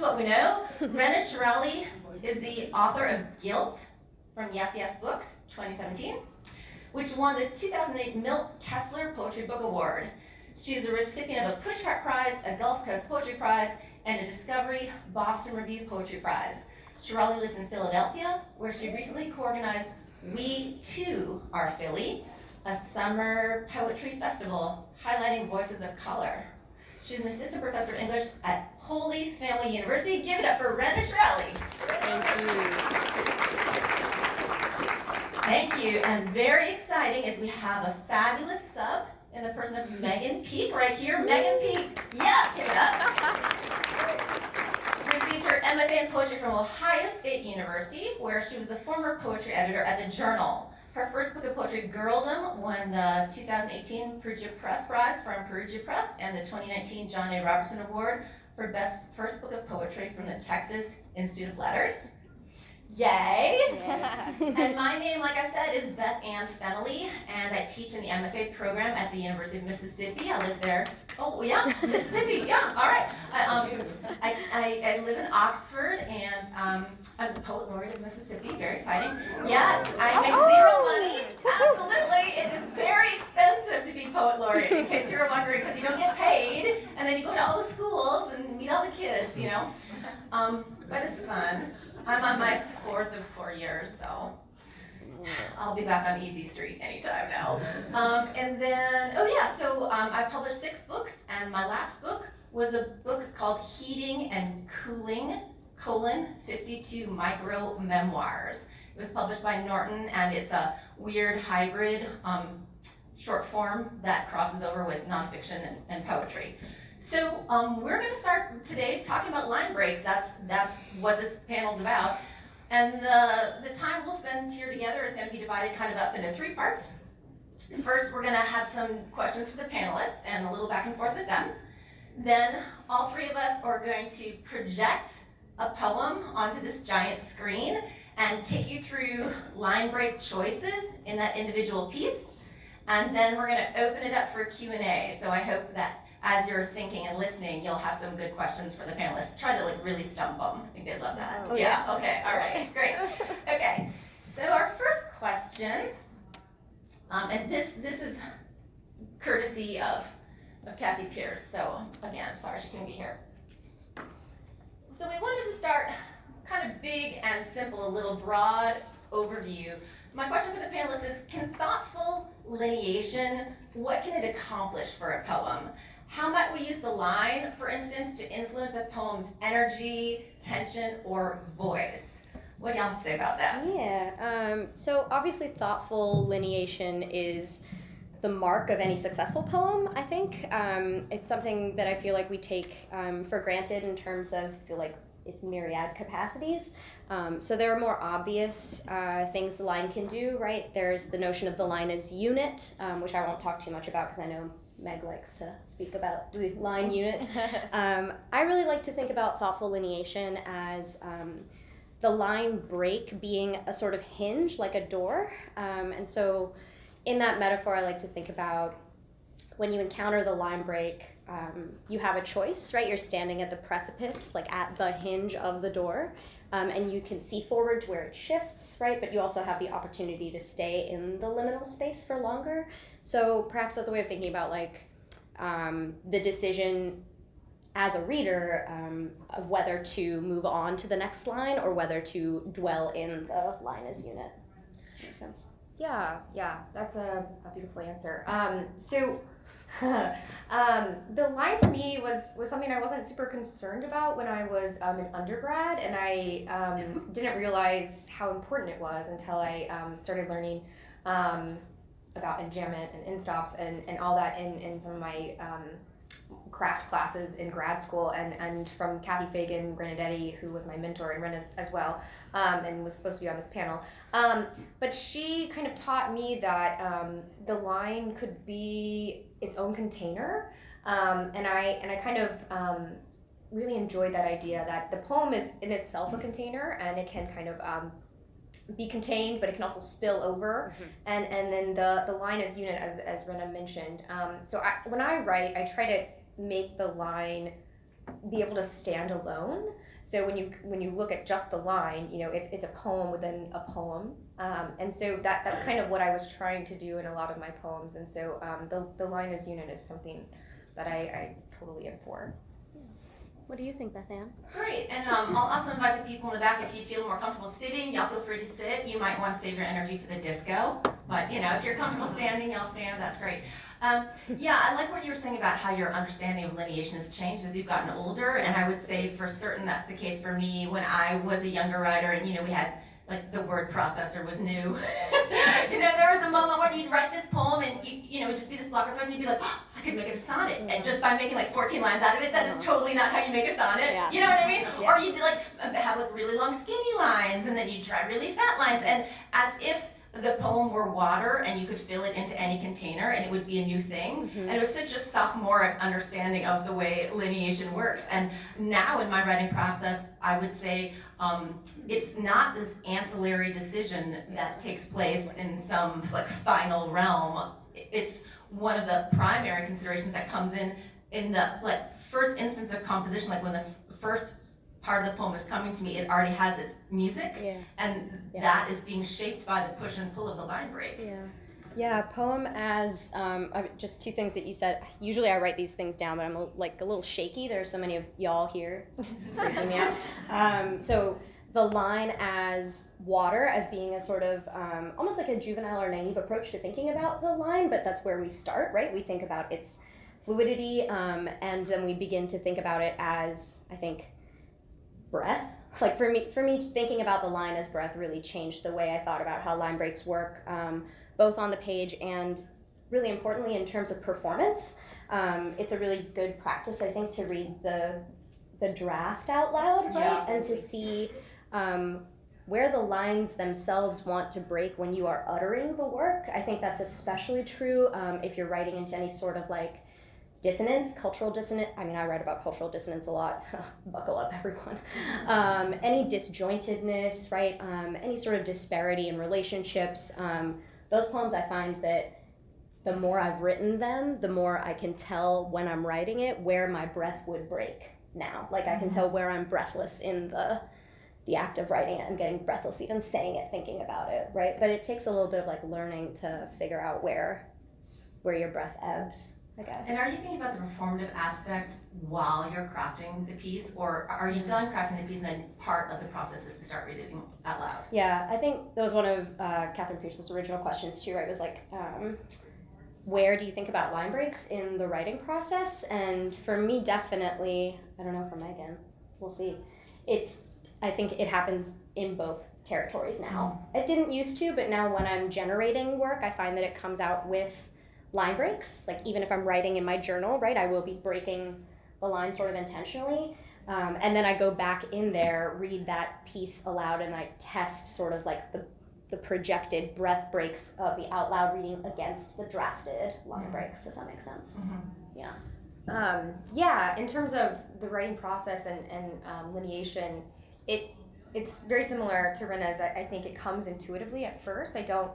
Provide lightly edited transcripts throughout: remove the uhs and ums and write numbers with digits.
is what we know. Raena Shirali is the author of Guilt from Yes Yes Books 2017, which won the 2008 Milt Kessler Poetry Book Award. She is a recipient of a Pushcart Prize, a Gulf Coast Poetry Prize, and a Discovery Boston Review Poetry Prize. Shirali lives in Philadelphia, where she recently co-organized We Too Are Philly, a summer poetry festival highlighting voices of color. She's an assistant professor of English at Holy Family University. Give it up for Raena Shirali. Thank you. Thank you, and very exciting is we have a fabulous sub in the person of Megan Peak right here. Megan Peak, yes, give it up. Received her MFA in poetry from Ohio State University, where she was the former poetry editor at the Journal. Her first book of poetry, Girldom, won the 2018 Perugia Press Prize from Perugia Press and the 2019 John A. Robertson Award for Best First Book of Poetry from the Texas Institute of Letters. Yay! Yeah. And my name, like I said, is Beth Ann Fennelly, and I teach in the MFA program at the University of Mississippi. I live there. Oh, yeah, Mississippi, yeah, all right. I live in Oxford, and I'm the Poet Laureate of Mississippi. Very exciting. Yes, I make zero money. Absolutely. It is very expensive to be Poet Laureate, in case you're wondering, because you don't get paid, and then you go to all the schools and meet all the kids, you know. But it's fun. I'm on my 4th of 4 years, so I'll be back on Easy Street anytime now. And then, I published 6 books, and my last book was a book called Heating and Cooling, 52 Micro Memoirs. It was published by Norton, and it's a weird hybrid short form that crosses over with nonfiction and poetry. So we're going to start today talking about line breaks. That's what this panel's about. And the time we'll spend here together is going to be divided kind of up into 3 parts. First, we're going to have some questions for the panelists and a little back and forth with them. Then all 3 of us are going to project a poem onto this giant screen and take you through line break choices in that individual piece. And then we're going to open it up for Q&A. So I hope that as you're thinking and listening, you'll have some good questions for the panelists. Try to really stump them. I think they'd love that. Oh, yeah, okay, all right, great. Okay, so our first question, and this is courtesy of Kathy Pierce, so again, sorry she couldn't be here. So we wanted to start kind of big and simple, a little broad overview. My question for the panelists is, can thoughtful lineation, what can it accomplish for a poem? How might we use the line, for instance, to influence a poem's energy, tension, or voice? What do y'all have to say about that? Yeah, so obviously thoughtful lineation is the mark of any successful poem, I think. It's something that I feel like we take for granted in terms of its myriad capacities. So there are more obvious things the line can do, right? There's the notion of the line as unit, which I won't talk too much about because I know Meg likes to speak about the line unit. I really like to think about thoughtful lineation as the line break being a sort of hinge, like a door. And so in that metaphor, I like to think about when you encounter the line break, you have a choice, right? You're standing at the precipice, like at the hinge of the door, and you can see forward to where it shifts, right? But you also have the opportunity to stay in the liminal space for longer. So perhaps that's a way of thinking about the decision as a reader of whether to move on to the next line or whether to dwell in the line as unit. Makes sense? Yeah, that's a beautiful answer. The line for me was something I wasn't super concerned about when I was in undergrad, and I didn't realize how important it was until I started learning about enjambment and in-stops and all that in some of my craft classes in grad school, and from Kathy Fagan Granadetti, who was my mentor, and Raena as well, and was supposed to be on this panel. But she kind of taught me that the line could be its own container, and I kind of really enjoyed that idea that the poem is in itself a container, and it can kind of be contained, but it can also spill over, and then the line as unit, as Raena mentioned. So when I write, I try to make the line be able to stand alone. So when you look at just the line, it's a poem within a poem, and so that's kind of what I was trying to do in a lot of my poems. And so the line as unit is something that I totally am for. What do you think, Beth Ann? Great, and I'll also invite the people in the back, if you feel more comfortable sitting, y'all feel free to sit. You might want to save your energy for the disco, but if you're comfortable standing, y'all stand, that's great. Yeah, I like what you were saying about how your understanding of lineation has changed as you've gotten older, and I would say for certain that's the case for me when I was a younger writer, and we had, like, the word processor was new. There was a moment when you'd write this poem and it'd just be this block of prose and you'd be like, oh, I could make it a sonnet. And just by making like 14 lines out of it, that is totally not how you make a sonnet. Yeah. You know what I mean? Yeah. Or you'd have like really long skinny lines and then you'd try really fat lines. And as if the poem were water and you could fill it into any container and it would be a new thing. Mm-hmm. And it was such a sophomoric understanding of the way lineation works. And now in my writing process, I would say it's not this ancillary decision that takes place in some like final realm. It's one of the primary considerations that comes in the like first instance of composition, like when the first part of the poem is coming to me, it already has its music, and that is being shaped by the push and pull of the line break. Yeah, poem as, just two things that you said. Usually I write these things down, but I'm a little shaky. There are so many of y'all here. It's freaking me out. So the line as water, as being a sort of, almost like a juvenile or naive approach to thinking about the line, but that's where we start, right? We think about its fluidity, and then we begin to think about it as, I think, breath. Like for me, thinking about the line as breath really changed the way I thought about how line breaks work, both on the page and really importantly in terms of performance. It's a really good practice, I think, to read the draft out loud, right? Yeah. And to see where the lines themselves want to break when you are uttering the work. I think that's especially true if you're writing into any sort of like dissonance, cultural dissonance. I mean, I write about cultural dissonance a lot. Buckle up, everyone. Any disjointedness, right? Any sort of disparity in relationships. Those poems, I find that the more I've written them, the more I can tell when I'm writing it where my breath would break now. Like I can tell where I'm breathless in the act of writing it. I'm getting breathless even saying it, thinking about it, right? But it takes a little bit of like learning to figure out where your breath ebbs, I guess. And are you thinking about the performative aspect while you're crafting the piece, or are you done crafting the piece and then part of the process is to start reading out loud? Yeah, I think that was one of Catherine Pierce's original questions too, right? It was like, where do you think about line breaks in the writing process? And for me, definitely, I don't know for Megan, we'll see. I think it happens in both territories now. It didn't used to, but now when I'm generating work, I find that it comes out with line breaks. Like even if I'm writing in my journal, right, I will be breaking the line sort of intentionally. And then I go back in there, read that piece aloud, and I test sort of like the projected breath breaks of the out loud reading against the drafted line breaks, if that makes sense. Yeah, in terms of the writing process and lineation, it's very similar to Raena's. I think it comes intuitively at first. I don't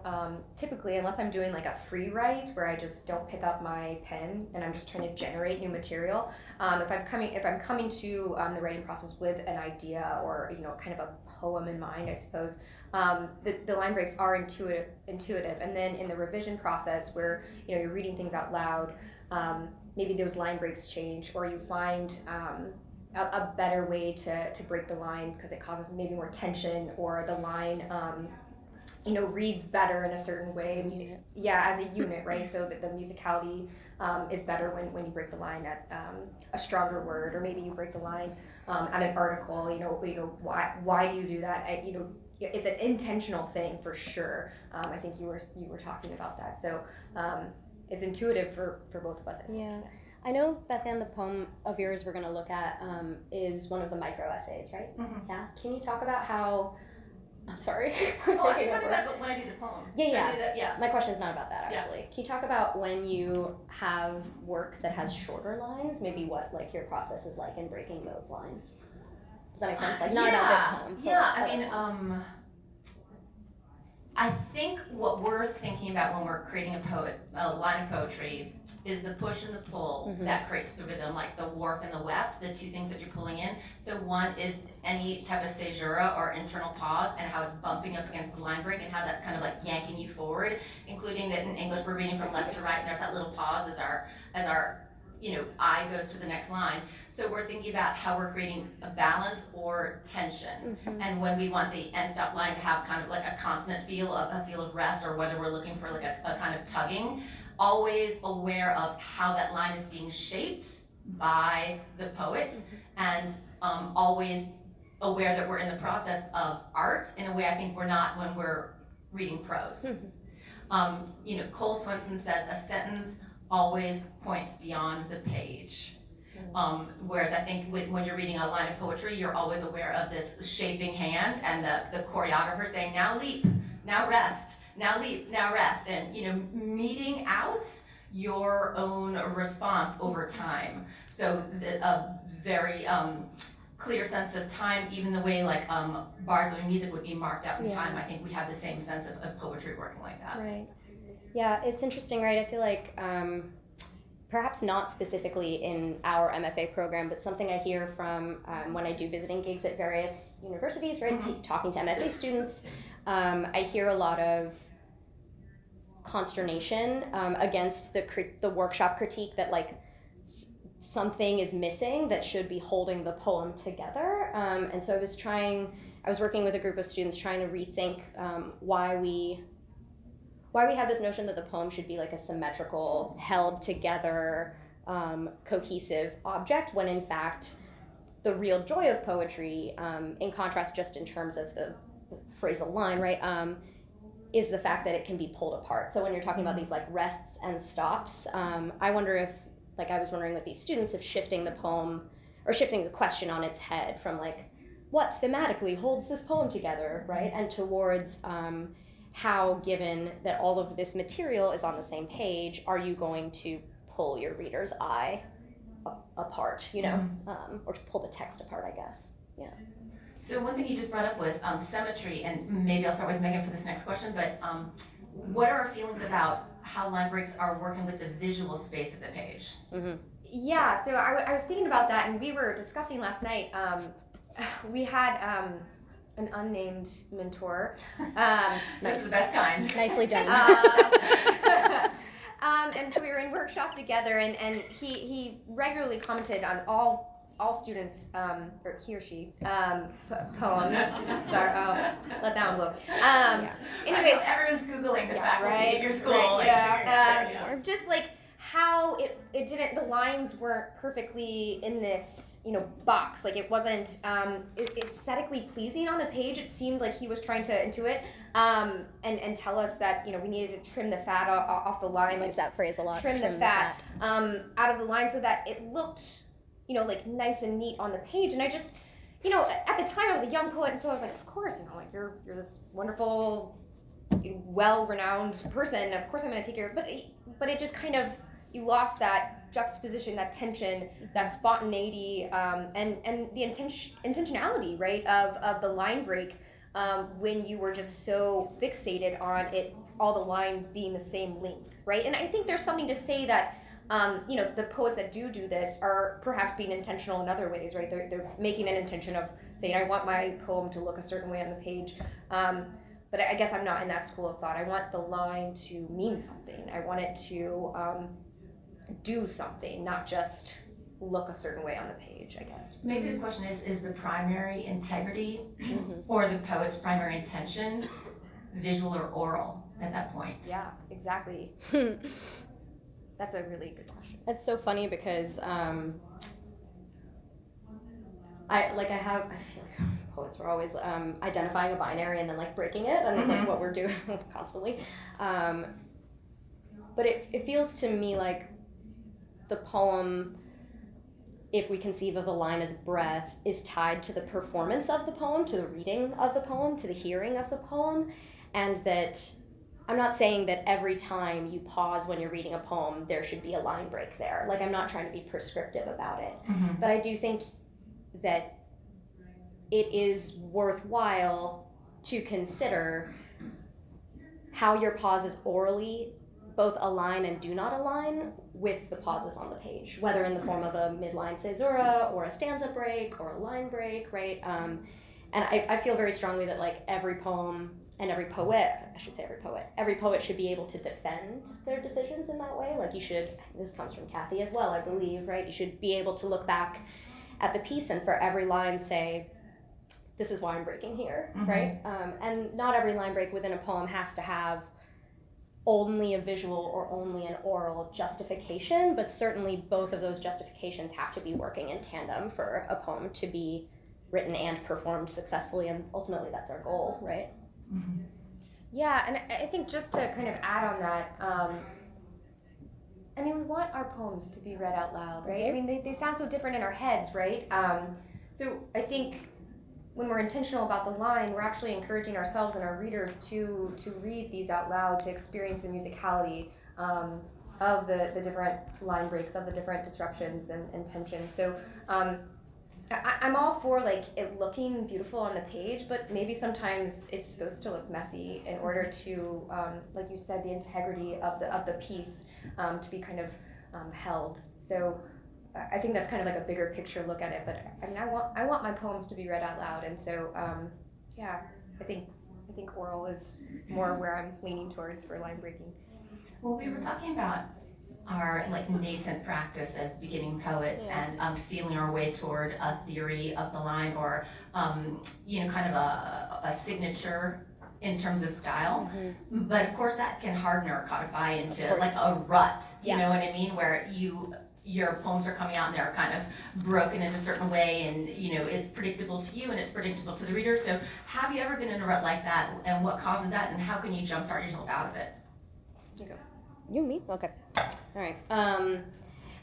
typically, unless I'm doing like a free write where I just don't pick up my pen and I'm just trying to generate new material. If I'm coming to the writing process with an idea or kind of a poem in mind, I suppose the line breaks are intuitive. And then in the revision process where you're reading things out loud, maybe those line breaks change, or you find a better way to break the line because it causes maybe more tension, or the line reads better in a certain way. As a unit. Yeah, as a unit, right? So that the musicality is better when you break the line at a stronger word, or maybe you break the line at an article. Why do you do that? It's an intentional thing for sure. I think you were talking about that. So it's intuitive for both of us, I think. Yeah. I know, Beth Ann, the poem of yours we're going to look at is one of the micro essays, right? Mm-hmm. Yeah. Can you talk about how? I'm sorry. I can talk about it when I do the poem. Yeah. My question is not about that actually. Can you talk about when you have work that has shorter lines? Maybe what like your process is like in breaking those lines. Does that make sense? Like not about this poem. Yeah. I mean, I think what we're thinking about when we're creating a line of poetry is the push and the pull that creates the rhythm, like the warp and the weft, the two things that you're pulling in. So one is any type of caesura or internal pause and how it's bumping up against the line break and how that's kind of like yanking you forward, including that in English we're reading from left to right and there's that little pause as our eye goes to the next line. So we're thinking about how we're creating a balance or tension. And when we want the end stop line to have kind of like a consonant feel, a feel of rest, or whether we're looking for like a kind of tugging, always aware of how that line is being shaped by the poet, and always aware that we're in the process of art in a way I think we're not when we're reading prose. Cole Swenson says a sentence always points beyond the page. Whereas I think when you're reading a line of poetry, you're always aware of this shaping hand and the choreographer saying, now leap, now rest, now leap, now rest, and meting out your own response over time. So a very clear sense of time, even the way like bars of music would be marked out in time. I think we have the same sense of poetry working like that. Right. Yeah, it's interesting, right? I feel like perhaps not specifically in our MFA program, but something I hear from when I do visiting gigs at various universities, right? Talking to MFA students, I hear a lot of consternation against the workshop critique that like something is missing that should be holding the poem together. And so I was working with a group of students trying to rethink why we have this notion that the poem should be like a symmetrical, held together, cohesive object, when in fact the real joy of poetry, in contrast just in terms of the phrasal line, right, is the fact that it can be pulled apart. So when you're talking about these like rests and stops, I wonder if, like I was wondering with these students, if shifting the poem, or shifting the question on its head from like, what thematically holds this poem together, right, and towards how, given that all of this material is on the same page, are you going to pull your reader's eye apart, or to pull the text apart, I guess. Yeah. So one thing you just brought up was symmetry, and maybe I'll start with Megan for this next question, but what are our feelings about how line breaks are working with the visual space of the page? Yeah, so I was thinking about that, and we were discussing last night, we had an unnamed mentor. This is the best kind. Nicely done. And so we were in workshop together, and he regularly commented on all students, or he or she, poems. Sorry, let that one go. Anyways, everyone's Googling the faculty right, at your school. Right, just like how it didn't, the lines weren't perfectly in this, box. Like it wasn't aesthetically pleasing on the page. It seemed like he was trying to intuit and tell us that, we needed to trim the fat off the line. I use that phrase a lot. Trim the fat out of the line so that it looked, like nice and neat on the page. And I just, at the time I was a young poet, and so I was like, of course, like you're this wonderful, well-renowned person. Of course I'm going to take care of it. But it just kind of, you lost that juxtaposition, that tension, that spontaneity, and the intentionality, right, of the line break, when you were just so fixated on it, all the lines being the same length, right? And I think there's something to say that, the poets that do this are perhaps being intentional in other ways, right? They're making an intention of saying, I want my poem to look a certain way on the page. But I guess I'm not in that school of thought. I want the line to mean something. I want it to do something, not just look a certain way on the page, I guess. Maybe the question is the primary integrity or the poet's primary intention visual or oral at that point? Yeah, exactly. That's a really good question. It's so funny because I feel like poets were always identifying a binary and then like breaking it, and like what we're doing constantly. But it feels to me like the poem, if we conceive of the line as breath, is tied to the performance of the poem, to the reading of the poem, to the hearing of the poem, and that I'm not saying that every time you pause when you're reading a poem, there should be a line break there. Like, I'm not trying to be prescriptive about it. But I do think that it is worthwhile to consider how your pauses orally both align and do not align with the pauses on the page, whether in the form of a midline caesura or a stanza break or a line break, right? And I feel very strongly that like every poem and every poet, I should say every poet should be able to defend their decisions in that way. Like you should, this comes from Kathy as well, I believe, right? You should be able to look back at the piece and for every line say, this is why I'm breaking here, right? And not every line break within a poem has to have only a visual or only an oral justification, but certainly both of those justifications have to be working in tandem for a poem to be written and performed successfully, and ultimately that's our goal, right? Yeah, and I think just to kind of add on that, I mean, we want our poems to be read out loud, right? I mean, they sound so different in our heads, right? So I think when we're intentional about the line, we're actually encouraging ourselves and our readers to read these out loud, to experience the musicality of the different line breaks, of the different disruptions and tensions. So I'm all for like it looking beautiful on the page, but maybe sometimes it's supposed to look messy in order to, like you said, the integrity of the piece to be kind of held. So I think that's kind of like a bigger picture look at it, but I mean, I want my poems to be read out loud, and so yeah, I think oral is more where I'm leaning towards for line breaking. Well, we were talking about our like nascent practice as beginning poets and feeling our way toward a theory of the line or kind of a signature in terms of style, but of course that can harden or codify into like a rut. You know what I mean, where your poems are coming out and they're kind of broken in a certain way, and it's predictable to you and it's predictable to the reader. So have you ever been in a rut like that, and what causes that, and how can you jumpstart yourself out of it? You go. You, me? Okay. All right.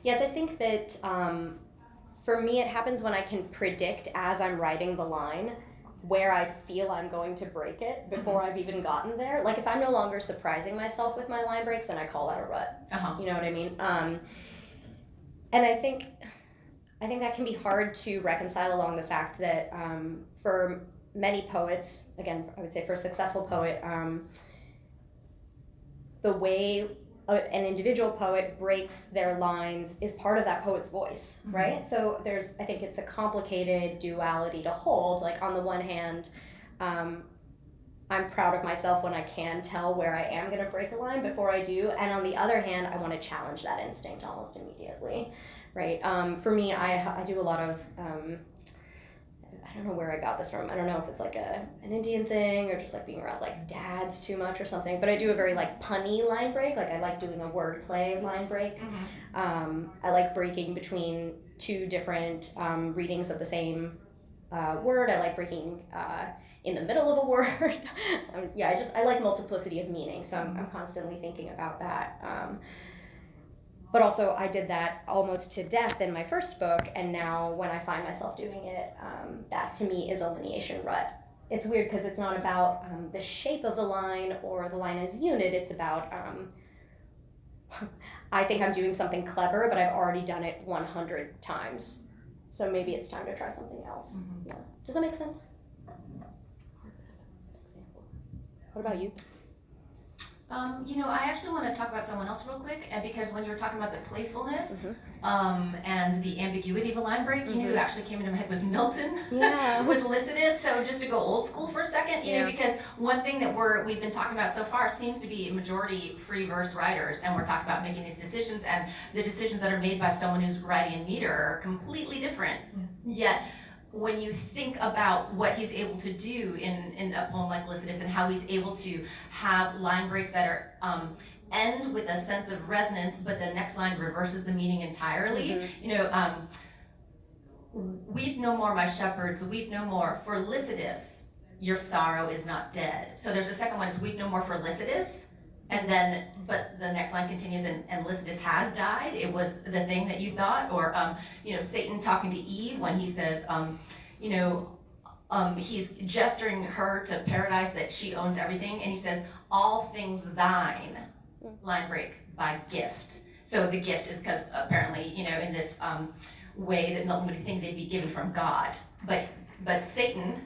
Yes, I think that for me it happens when I can predict as I'm writing the line where I feel I'm going to break it before I've even gotten there. Like if I'm no longer surprising myself with my line breaks, then I call that a rut. You know what I mean? And I think that can be hard to reconcile along the fact that for many poets, again, I would say for a successful poet, the way an individual poet breaks their lines is part of that poet's voice, right? So I think it's a complicated duality to hold. Like on the one hand, I'm proud of myself when I can tell where I am going to break a line before I do, and on the other hand, I want to challenge that instinct almost immediately, right? For me, I do a lot of, I don't know where I got this from. I don't know if it's like an Indian thing or just like being around like dads too much or something, but I do a very like punny line break. Like I like doing a wordplay line break. I like breaking between two different readings of the same word. I like breaking in the middle of a word. I like multiplicity of meaning, so I'm constantly thinking about that. But also I did that almost to death in my first book, and now when I find myself doing it, that to me is a lineation rut. It's weird because it's not about the shape of the line or the line as unit, it's about, I think I'm doing something clever, but I've already done it 100 times. So maybe it's time to try something else. Yeah. Does that make sense? What about you? I actually want to talk about someone else real quick, because when you were talking about the playfulness and the ambiguity of a line break, who actually came into my head was Milton with Lycidas. So just to go old school for a second, because one thing that we've been talking about so far seems to be majority free verse writers, and we're talking about making these decisions, and the decisions that are made by someone who's writing in meter are completely different. Yet when you think about what he's able to do in a poem like Lycidas, and how he's able to have line breaks that are end with a sense of resonance, but the next line reverses the meaning entirely. Weep no more, my shepherds, weep no more. For Lycidas, your sorrow is not dead. So there's a second one, is weep no more for Lycidas. And then, but the next line continues, and Lycidas has died. It was the thing that you thought. Or, Satan talking to Eve when he says, he's gesturing her to paradise, that she owns everything. And he says, all things thine, line break, by gift. So the gift is because apparently, in this way that Milton would think they'd be given from God. But but Satan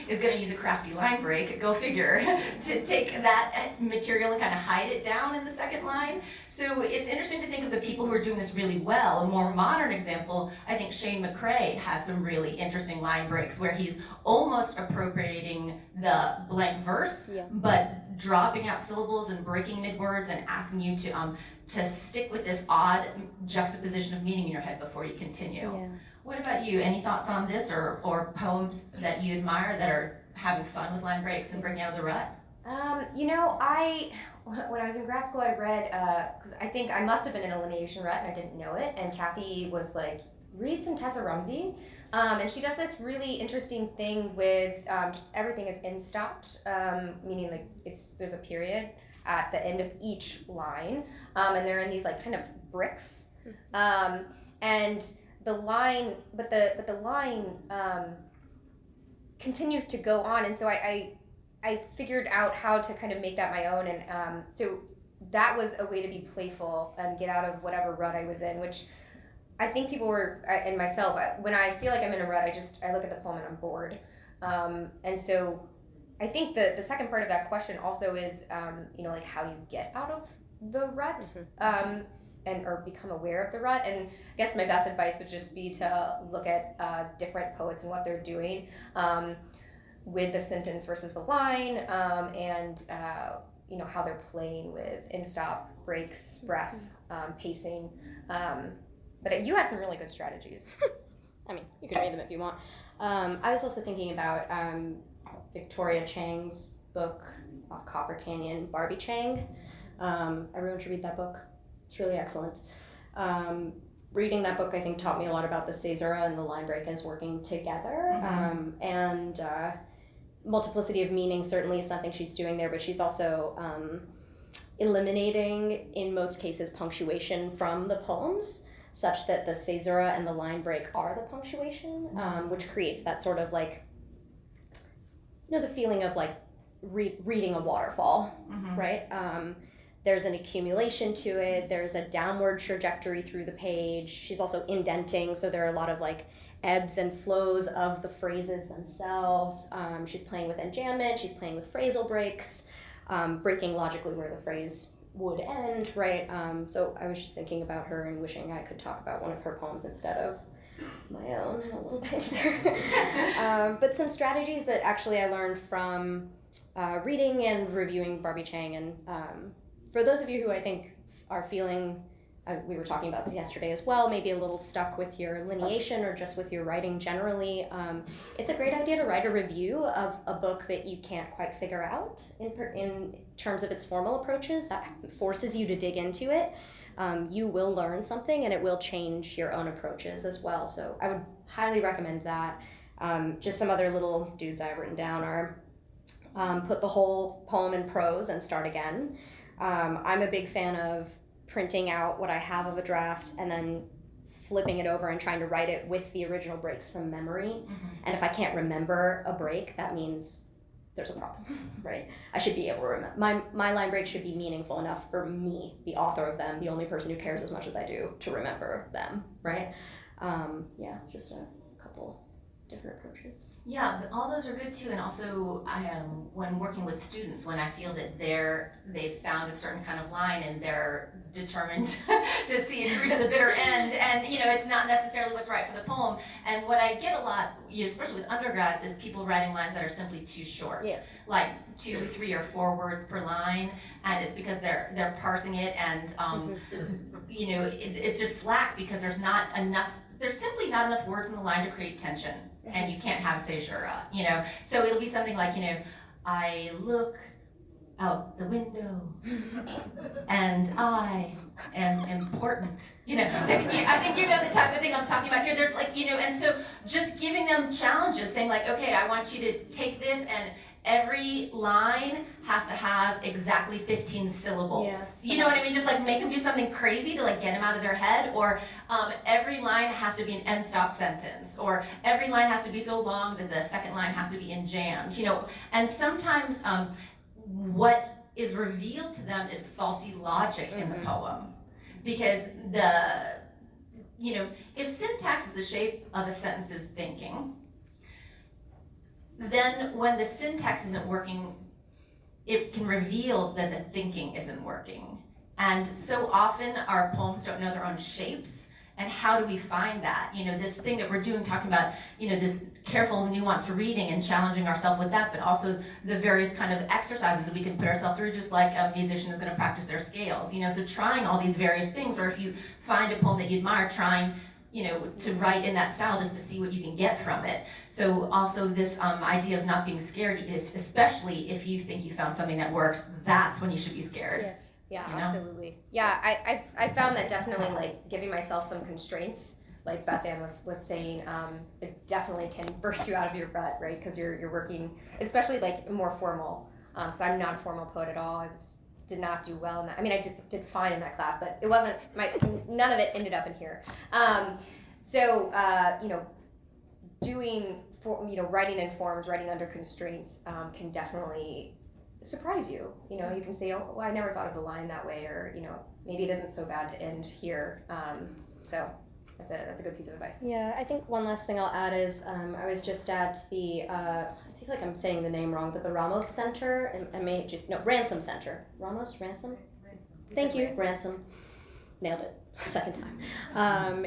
is going to use a crafty line break, go figure, to take that material and kind of hide it down in the second line. So it's interesting to think of the people who are doing this really well. A more modern example, I think Shane McCrae has some really interesting line breaks where he's almost appropriating the blank verse, but dropping out syllables and breaking mid-words and asking you to stick with this odd juxtaposition of meaning in your head before you continue. Yeah. What about you? Any thoughts on this or poems that you admire that are having fun with line breaks and breaking out of the rut? When I was in grad school, I read, because I think I must have been in a lineation rut and I didn't know it, and Kathy was like, read some Tessa Rumsey. And she does this really interesting thing with just everything is in-stopped, meaning like there's a period at the end of each line, and they're in these like kind of bricks, and the line, but the line continues to go on, and so I figured out how to kind of make that my own, and so that was a way to be playful and get out of whatever rut I was in, which I think people were, and myself, when I feel like I'm in a rut, I look at the poem and I'm bored, and so I think the second part of that question also is, like how you get out of the rut, or become aware of the rut. And I guess my best advice would just be to look at different poets and what they're doing with the sentence versus the line, and how they're playing with in-stop, breaks, breath, pacing. But you had some really good strategies. I mean, you can read them if you want. I was also thinking about Victoria Chang's book, Copper Canyon, Barbie Chang. Everyone should read that book. It's really excellent. Reading that book, I think, taught me a lot about the caesura and the line break as working together. And multiplicity of meaning certainly is something she's doing there, but she's also eliminating, in most cases, punctuation from the poems, such that the caesura and the line break are the punctuation, which creates that sort of like, the feeling of like reading a waterfall, right? There's an accumulation to it. There's a downward trajectory through the page. She's also indenting, so there are a lot of like ebbs and flows of the phrases themselves. She's playing with enjambment. She's playing with phrasal breaks, breaking logically where the phrase would end, right? So I was just thinking about her and wishing I could talk about one of her poems instead of my own a little bit here. But some strategies that actually I learned from reading and reviewing Barbie Chang, and for those of you who I think are feeling, we were talking about this yesterday as well, maybe a little stuck with your lineation or just with your writing generally, it's a great idea to write a review of a book that you can't quite figure out in terms of its formal approaches. That forces you to dig into it. You will learn something and it will change your own approaches as well. So I would highly recommend that. Just some other little dudes I have written down are put the whole poem in prose and start again. I'm a big fan of printing out what I have of a draft and then flipping it over and trying to write it with the original breaks from memory. And if I can't remember a break, that means there's a problem, right? I should be able to remember. My line breaks should be meaningful enough for me, the author of them, the only person who cares as much as I do, to remember them, right? Just a couple different approaches. Yeah, all those are good too. And also, when working with students, when I feel that they've found a certain kind of line and they're determined to see it through to the bitter end, and it's not necessarily what's right for the poem. And what I get a lot, especially with undergrads, is people writing lines that are simply too short, like 2, 3, or 4 words per line, and it's because they're parsing it, and it's just slack because there's simply not enough words in the line to create tension. And you can't have caesura, So it'll be something like, I look out the window and I am important. I think you know the type of thing I'm talking about here. There's like, and so just giving them challenges, saying like, okay, I want you to take this, and every line has to have exactly 15 syllables. Yes. You know what I mean? Just like make them do something crazy to like get them out of their head, or every line has to be an end-stop sentence, or every line has to be so long that the second line has to be enjambed. And sometimes what is revealed to them is faulty logic in the poem, because if syntax is the shape of a sentence's thinking, then when the syntax isn't working, it can reveal that the thinking isn't working. And so often our poems don't know their own shapes. And how do we find that? You know, this thing that we're doing, talking about, you know, this careful, nuanced reading and challenging ourselves with that, but also the various kind of exercises that we can put ourselves through, just like a musician is going to practice their scales. You know, so trying all these various things, or if you find a poem that you admire, trying, you know, to write in that style just to see what you can get from it. So also this idea of not being scared, especially if you think you found something that works, that's when you should be scared. Yes. Yeah, You know? absolutely. Yeah, I found that definitely, like, giving myself some constraints, like Beth Ann was saying, it definitely can burst you out of your rut, right? Because you're working, especially like more formal. So I'm not a formal poet at all. Did not do well in that. I mean, I did fine in that class, but it wasn't none of it ended up in here. You know, writing in forms, writing under constraints, can definitely surprise you. You know, you can say, oh, well, I never thought of the line that way, or, you know, maybe it isn't so bad to end here. So that's a good piece of advice. Yeah, I think one last thing I'll add is I was just at the I think like I'm saying the name wrong, but the Ramos Center, and I may just no Ransom Center. Ransom. Thank you, Ransom. Nailed it. Second time.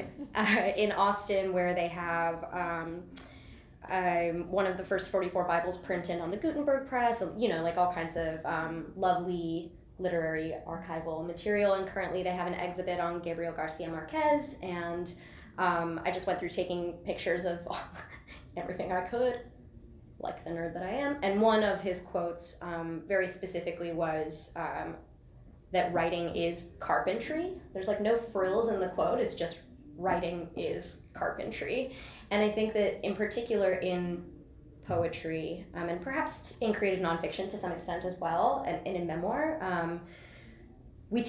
In Austin, where they have one of the first 44 Bibles printed on the Gutenberg press, you know, like all kinds of lovely literary archival material, and currently they have an exhibit on Gabriel Garcia Marquez, and I just went through taking pictures of everything I could, like the nerd that I am, and one of his quotes very specifically was that writing is carpentry. There's like no frills in the quote, it's just writing is carpentry. And I think that in particular in poetry, and perhaps in creative nonfiction to some extent as well, and in memoir, we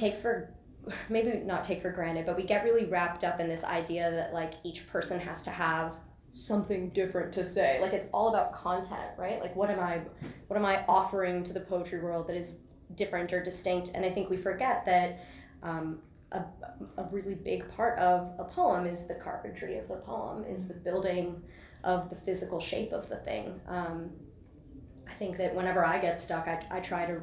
maybe not take for granted, but we get really wrapped up in this idea that like each person has to have something different to say. Like it's all about content, right? Like what am I offering to the poetry world that is different or distinct? And I think we forget that a really big part of a poem is the carpentry of the poem, is the building of the physical shape of the thing. I think that whenever I get stuck, I try to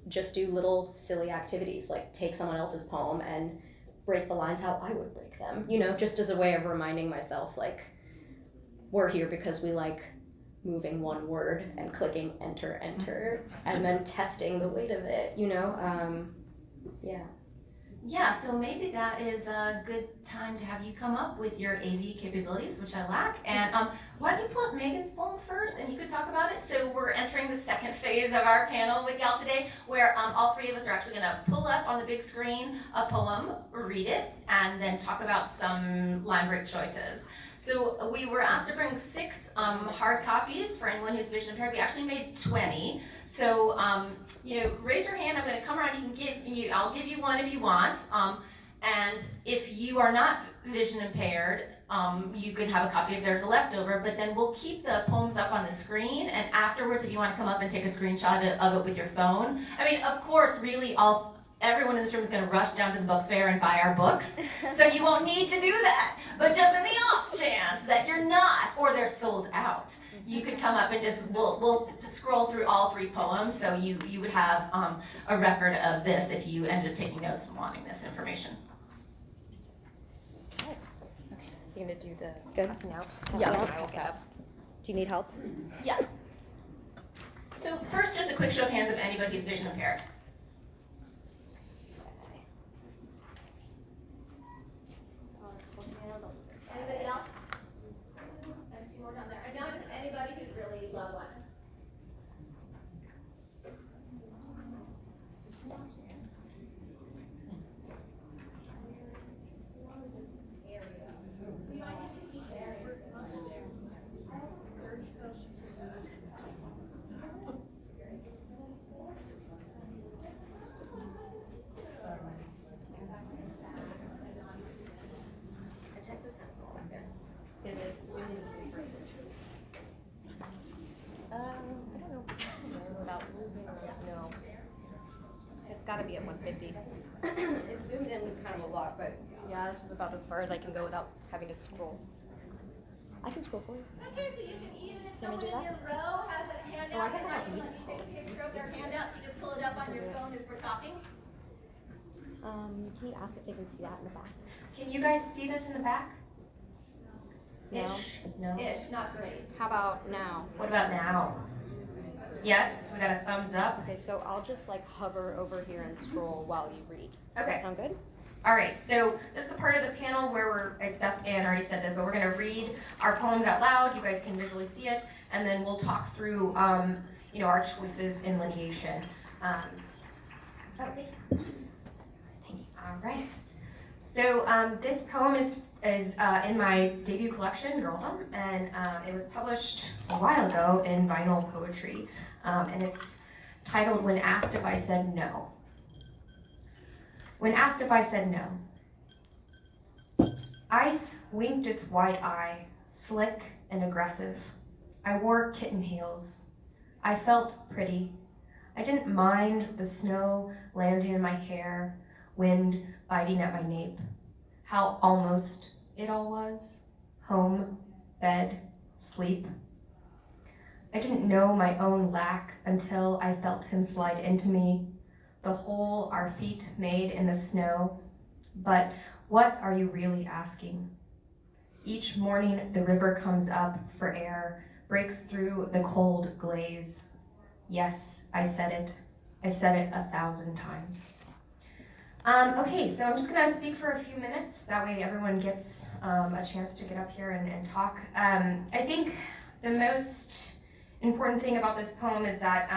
just do little silly activities, like take someone else's poem and break the lines how I would break them, you know, just as a way of reminding myself, like, we're here because we like moving one word and clicking enter, and then testing the weight of it, you know? Yeah. Yeah, so maybe that is a good time to have you come up with your AV capabilities, which I lack. And why don't you pull up Megan's poem first, and you could talk about it. So we're entering the second phase of our panel with y'all today, where all three of us are actually going to pull up on the big screen a poem, read it, and then talk about some line break choices. So we were asked to bring 6 hard copies for anyone who's vision impaired. We actually made 20. So you know, raise your hand. I'm going to come around. I'll give you one if you want. And if you are not vision impaired, you can have a copy if there's a leftover. But then we'll keep the poems up on the screen. And afterwards, if you want to come up and take a screenshot of it with your phone. I mean, of course, really, everyone in this room is going to rush down to the book fair and buy our books, so you won't need to do that. But just in the off chance that you're not, or they're sold out, you could come up and we'll scroll through all 3 poems, so you would have a record of this if you ended up taking notes and wanting this information. Okay. You're gonna do the Good. passing out? Yeah. I will set up. Do you need help? Yeah. So first, just a quick show of hands of anybody who's vision impaired. Anybody else? And 2 more down there. And now just anybody who'd really love one. Is it zoomed in? I don't know. Without moving, no. It's gotta be at 150. It's zoomed in kind of a lot, but Yeah, this is about as far as I can go without having to scroll. I can scroll for you. Okay, so you can even, if Can I someone do in that? your row has a handout, Oh, I guess it's I nice don't when need to you scroll. take a picture of their handout, so you can pull it up on your phone as we're talking. Can you ask if they can see that in the back? Can you guys see this in the back? No. Ish? No? Ish, not great. How about now? What about now? Yes, we got a thumbs up. Okay, so I'll just like hover over here and scroll while you read. Does Okay. that sound good? All right, so this is the part of the panel where Beth Ann already said this, but we're gonna read our poems out loud. You guys can visually see it, and then we'll talk through, our choices in lineation. Thank you. All right. So this poem is in my debut collection, Girldom, and it was published a while ago in Vinyl Poetry, and it's titled "When Asked If I Said No." When asked if I said no. Ice winked its wide eye, slick and aggressive. I wore kitten heels. I felt pretty. I didn't mind the snow landing in my hair, wind biting at my nape. How almost it all was. Home, bed, sleep. I didn't know my own lack until I felt him slide into me, the hole our feet made in the snow. But what are you really asking? Each morning the river comes up for air, breaks through the cold glaze. Yes, I said it. I said it 1,000 times. Okay, so I'm just gonna speak for a few minutes. That way everyone gets a chance to get up here and talk. I think the most important thing about this poem is that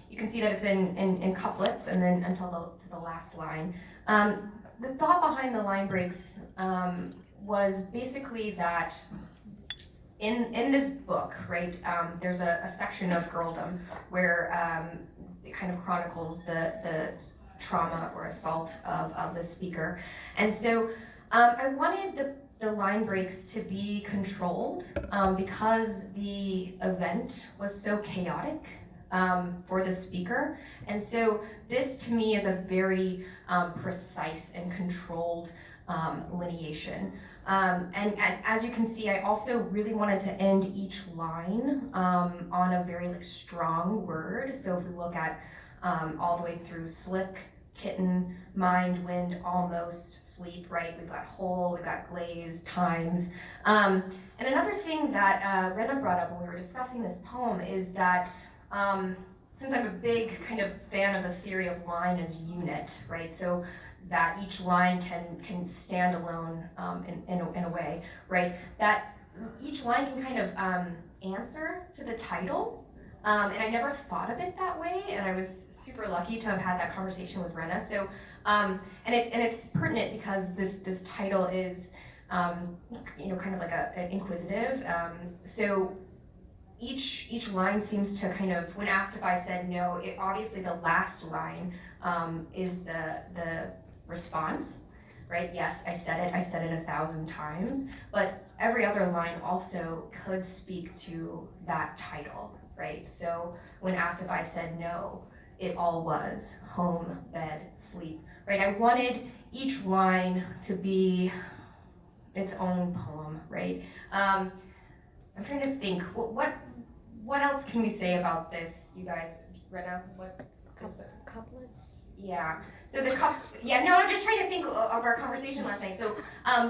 you can see that it's in couplets and then until to the last line. The thought behind the line breaks was basically that in this book, right, there's a section of girldom where it kind of chronicles the trauma or assault of the speaker. And so I wanted the line breaks to be controlled because the event was so chaotic for the speaker. And so this to me is a very precise and controlled lineation. And as you can see, I also really wanted to end each line on a very strong word. So if we look at all the way through slick, kitten, mind, wind, almost, sleep, right? We've got whole, we've got glaze, times. And another thing that Raena brought up when we were discussing this poem is that since I'm a big kind of fan of the theory of line as unit, right? So that each line can stand alone in a way, right? That each line can kind of answer to the title. And I never thought of it that way, and I was super lucky to have had that conversation with Raena. So, and it's pertinent because this title is, kind of like an inquisitive. So each line seems to kind of, when asked if I said no, obviously the last line is the response, right? Yes, I said it 1,000 times, but every other line also could speak to that title, right? So when asked if I said no, it all was home, bed, sleep, right? I wanted each line to be its own poem, right? I'm trying to think, what else can we say about this, you guys? Raena, what? Couplets? Yeah. So I'm just trying to think of our conversation last night. So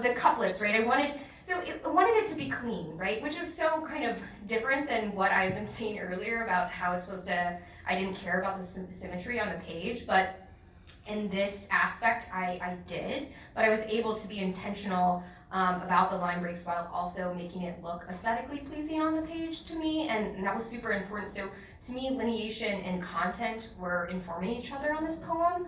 the couplets, right? I wanted it to be clean, right? Which is so kind of different than what I've been saying earlier about how it's supposed to, I didn't care about the symmetry on the page, but in this aspect I did, but I was able to be intentional about the line breaks while also making it look aesthetically pleasing on the page to me, and that was super important. So to me, lineation and content were informing each other on this poem.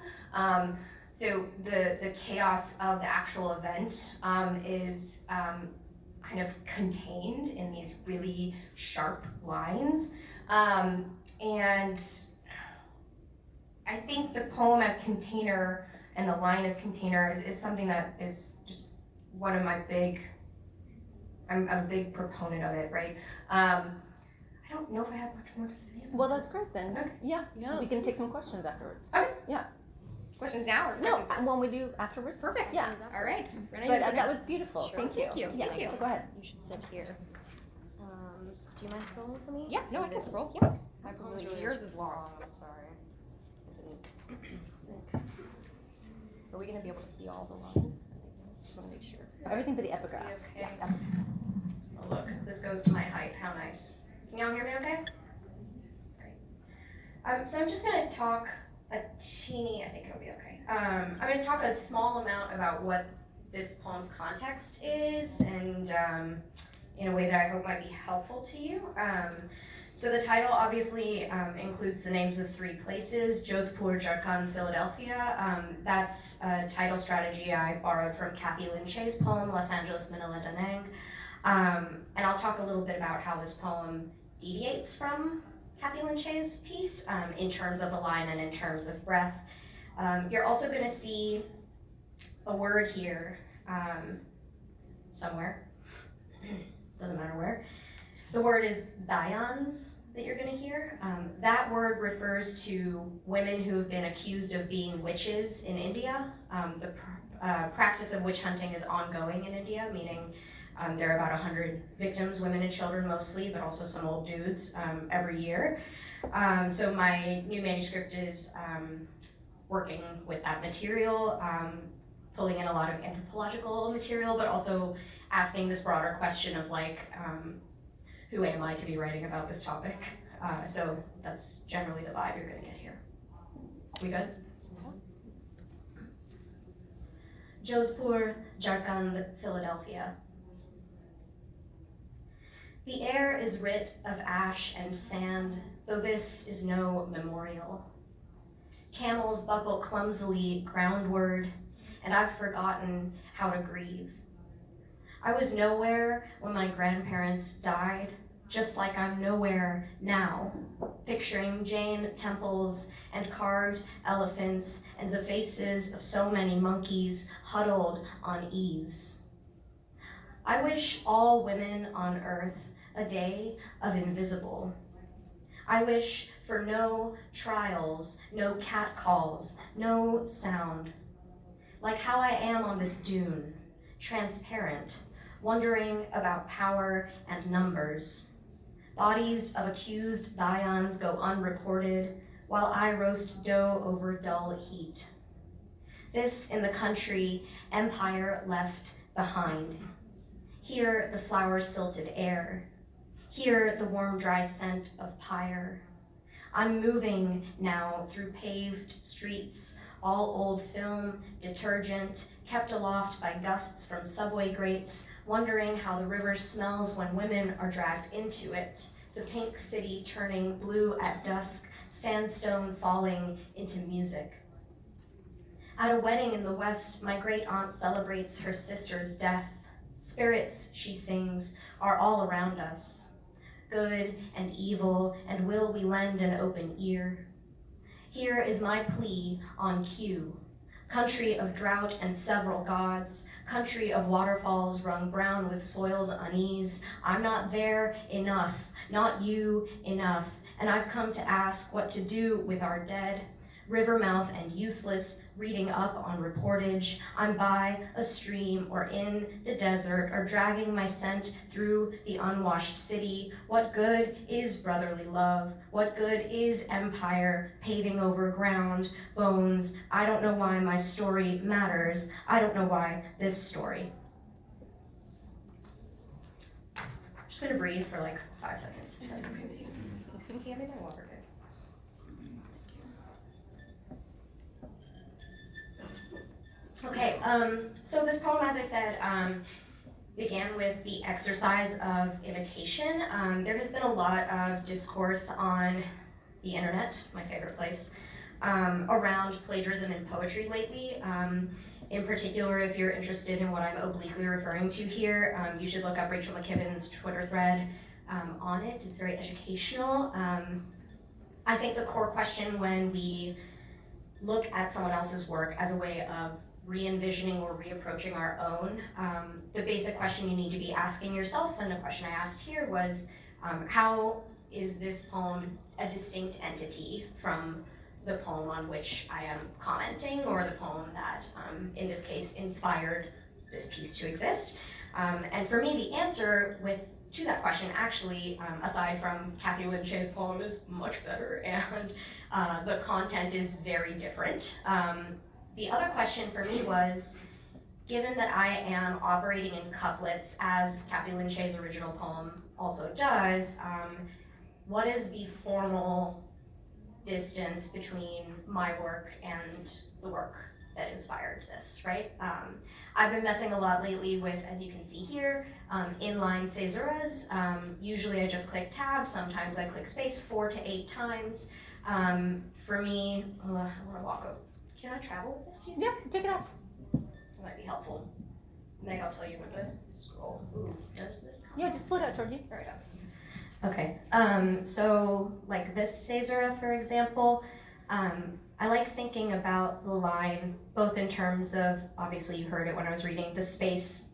So the chaos of the actual event is kind of contained in these really sharp lines. And I think the poem as container and the line as container is something that is just one of my I'm a big proponent of it, right? I don't know if I have much more to say. Well, that's great then. Okay. Yeah, we can take some questions afterwards. Okay. Yeah. Questions now or No, questions? when we do afterwards. Perfect. Yeah. All right. Raena, But you go that next. was beautiful. Sure. Thank you. Thank you. Yeah. Thank you. So go ahead. You should sit here. Do you mind scrolling for me? Yeah, no, I can This- scroll. Yeah. Absolutely. Yours is long. I'm sorry. Are we gonna be able to see all the lines? Just wanna make sure. Everything but the epigraph. Okay. Yeah. Oh, look, this goes to my height. How nice. Can y'all hear me okay? Great. So I'm just going to talk I think it'll be okay. I'm going to talk a small amount about what this poem's context is and in a way that I hope might be helpful to you. So the title obviously includes the names of 3 places, Jodhpur, Jharkhand, Philadelphia. That's a title strategy I borrowed from Kathy Lynn Shea's poem, Los Angeles, Manila, Da Nang. And I'll talk a little bit about how this poem deviates from Kathy Lynn Shea's piece in terms of the line and in terms of breath. You're also going to see a word here somewhere, doesn't matter where. The word is dayans that you're going to hear. That word refers to women who have been accused of being witches in India. The practice of witch hunting is ongoing in India, meaning there are about 100 victims, women and children mostly, but also some old dudes every year. So my new manuscript is working with that material, pulling in a lot of anthropological material, but also asking this broader question of like, who am I to be writing about this topic? So that's generally the vibe you're gonna get here. We good? Jodhpur, Jharkhand, Philadelphia. The air is writ of ash and sand, though this is no memorial. Camels buckle clumsily groundward, and I've forgotten how to grieve. I was nowhere when my grandparents died, just like I'm nowhere now, picturing Jain temples and carved elephants and the faces of so many monkeys huddled on eaves. I wish all women on earth a day of invisible. I wish for no trials, no catcalls, no sound. Like how I am on this dune, transparent, wondering about power and numbers. Bodies of accused Dayans go unreported, while I roast dough over dull heat. This in the country empire left behind. Here the flower-silted air. Here the warm, dry scent of pyre. I'm moving now through paved streets, all old film, detergent, kept aloft by gusts from subway grates, wondering how the river smells when women are dragged into it. The pink city turning blue at dusk, sandstone falling into music. At a wedding in the West, my great aunt celebrates her sister's death. Spirits, she sings, are all around us. Good and evil, and will we lend an open ear? Here is my plea on cue. Country of drought and several gods, country of waterfalls wrung brown with soil's unease. I'm not there enough, not you enough, and I've come to ask what to do with our dead. River mouth and useless, reading up on reportage. I'm by a stream or in the desert or dragging my scent through the unwashed city. What good is brotherly love? What good is empire paving over ground, bones? I don't know why my story matters. I don't know why this story. I'm just gonna breathe for like 5 seconds, if that's okay with you. Can you hand me my water? Okay, so this poem, as I said, began with the exercise of imitation. There has been a lot of discourse on the internet, my favorite place, around plagiarism in poetry lately. In particular, if you're interested in what I'm obliquely referring to here, you should look up Rachel McKibben's Twitter thread on it. It's very educational. I think the core question when we look at someone else's work as a way of re-envisioning or reapproaching our own, the basic question you need to be asking yourself, and the question I asked here was, how is this poem a distinct entity from the poem on which I am commenting, or the poem that, in this case, inspired this piece to exist? And for me, the answer with to that question, actually, aside from Kathy Lynn Shea's poem is much better and the content is very different. The other question for me was, given that I am operating in couplets as Kathy Lynn Shea's original poem also does, what is the formal distance between my work and the work that inspired this, right? I've been messing a lot lately with, as you can see here, inline caesuras. Usually I just click tab, sometimes I click space 4 to 8 times. For me, I wanna walk over. Can I travel with this? Yeah, take it off. It might be helpful. Meg, I'll tell you when to scroll. Ooh, does it? Yeah, just pull it out towards you. There we go. Okay, so like this caesura, for example, I like thinking about the line both in terms of, obviously you heard it when I was reading, the space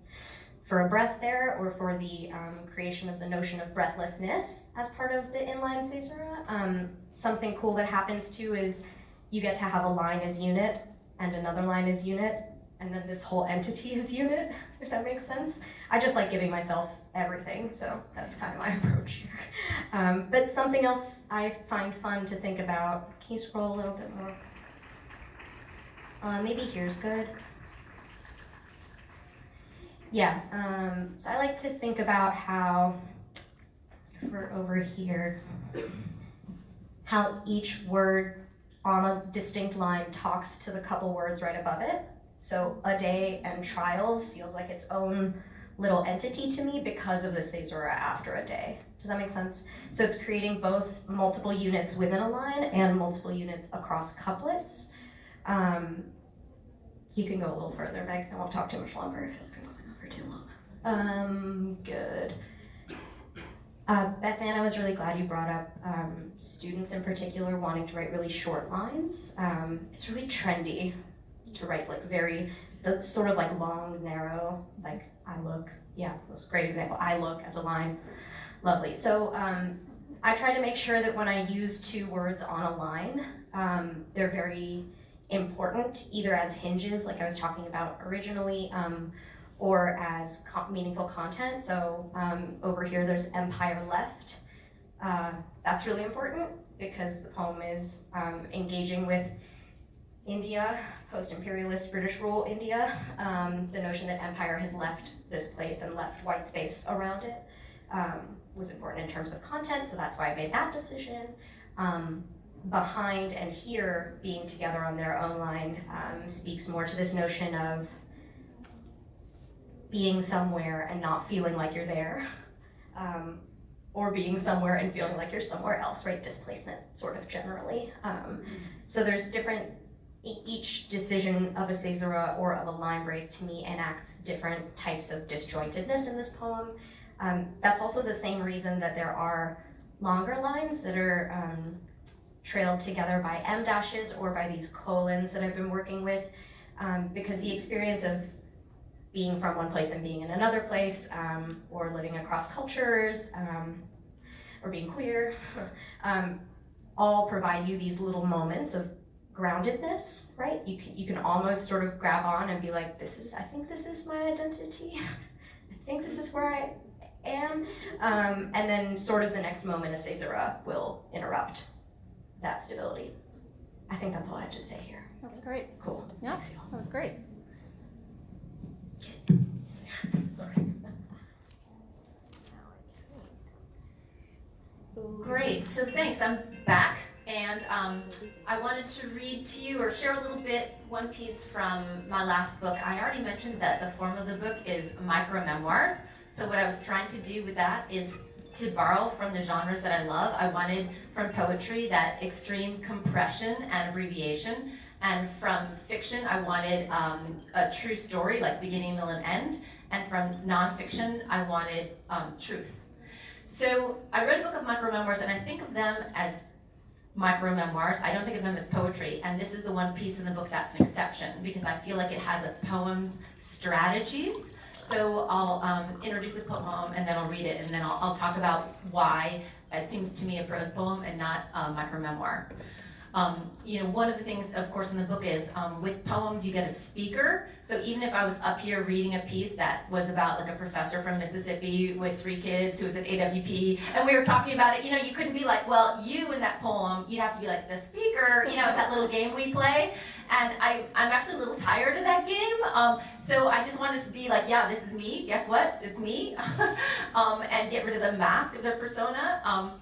for a breath there, or for the creation of the notion of breathlessness as part of the inline caesura. Something cool that happens too is you get to have a line as unit and another line as unit, and then this whole entity is unit, if that makes sense. I just like giving myself everything, so that's kind of my approach here. But something else I find fun to think about, can you scroll a little bit more? Maybe here's good. Yeah, so I like to think about how, if we're over here, how each word on a distinct line talks to the couple words right above it. So a day and trials feels like its own little entity to me because of the caesura after a day. Does that make sense? So it's creating both multiple units within a line and multiple units across couplets. You can go a little further, Meg. I won't talk too much longer. I feel like I'm going over too long. Good. Beth Ann, I was really glad you brought up students in particular wanting to write really short lines. It's really trendy to write like sort of like long, narrow, like I look. Yeah, that's a great example. I look as a line. Lovely. So I try to make sure that when I use 2 words on a line, they're very important, either as hinges, like I was talking about originally, or as meaningful content. So over here, there's empire left. That's really important because the poem is engaging with India, post-imperialist British rule India. The notion that empire has left this place and left white space around it was important in terms of content, so that's why I made that decision. Behind and here being together on their own line speaks more to this notion of being somewhere and not feeling like you're there, or being somewhere and feeling like you're somewhere else, right? Displacement, sort of generally. So there's different, each decision of a caesura or of a line break to me enacts different types of disjointedness in this poem. That's also the same reason that there are longer lines that are trailed together by M dashes or by these colons that I've been working with, because the experience of being from one place and being in another place, or living across cultures, or being queer, all provide you these little moments of groundedness, right? You can almost sort of grab on and be like, I think this is my identity. I think this is where I am. And then sort of the next moment a caesura will interrupt that stability. I think that's all I have to say here. That was great. Cool. Yeah, Thanks, y'all. that was great. Sorry. Great, so thanks, I'm back, and I wanted to read to you or share a little bit, one piece from my last book. I already mentioned that the form of the book is micro-memoirs, so what I was trying to do with that is to borrow from the genres that I love. I wanted from poetry that extreme compression and abbreviation, and from fiction I wanted a true story, like beginning, middle, and end, and from nonfiction I wanted truth. So I read a book of micro-memoirs, and I think of them as micro-memoirs. I don't think of them as poetry, and this is the one piece in the book that's an exception, because I feel like it has a poem's strategies. So I'll introduce the poem, and then I'll read it, and then I'll talk about why it seems to me a prose poem and not a micro-memoir. One of the things, of course, in the book is with poems, you get a speaker. So even if I was up here reading a piece that was about like a professor from Mississippi with 3 kids who was at AWP, and we were talking about it, you couldn't be like, well, you in that poem, you'd have to be like the speaker, it's that little game we play. And I'm actually a little tired of that game. So I just wanted to be like, yeah, this is me. Guess what? It's me. And get rid of the mask of the persona.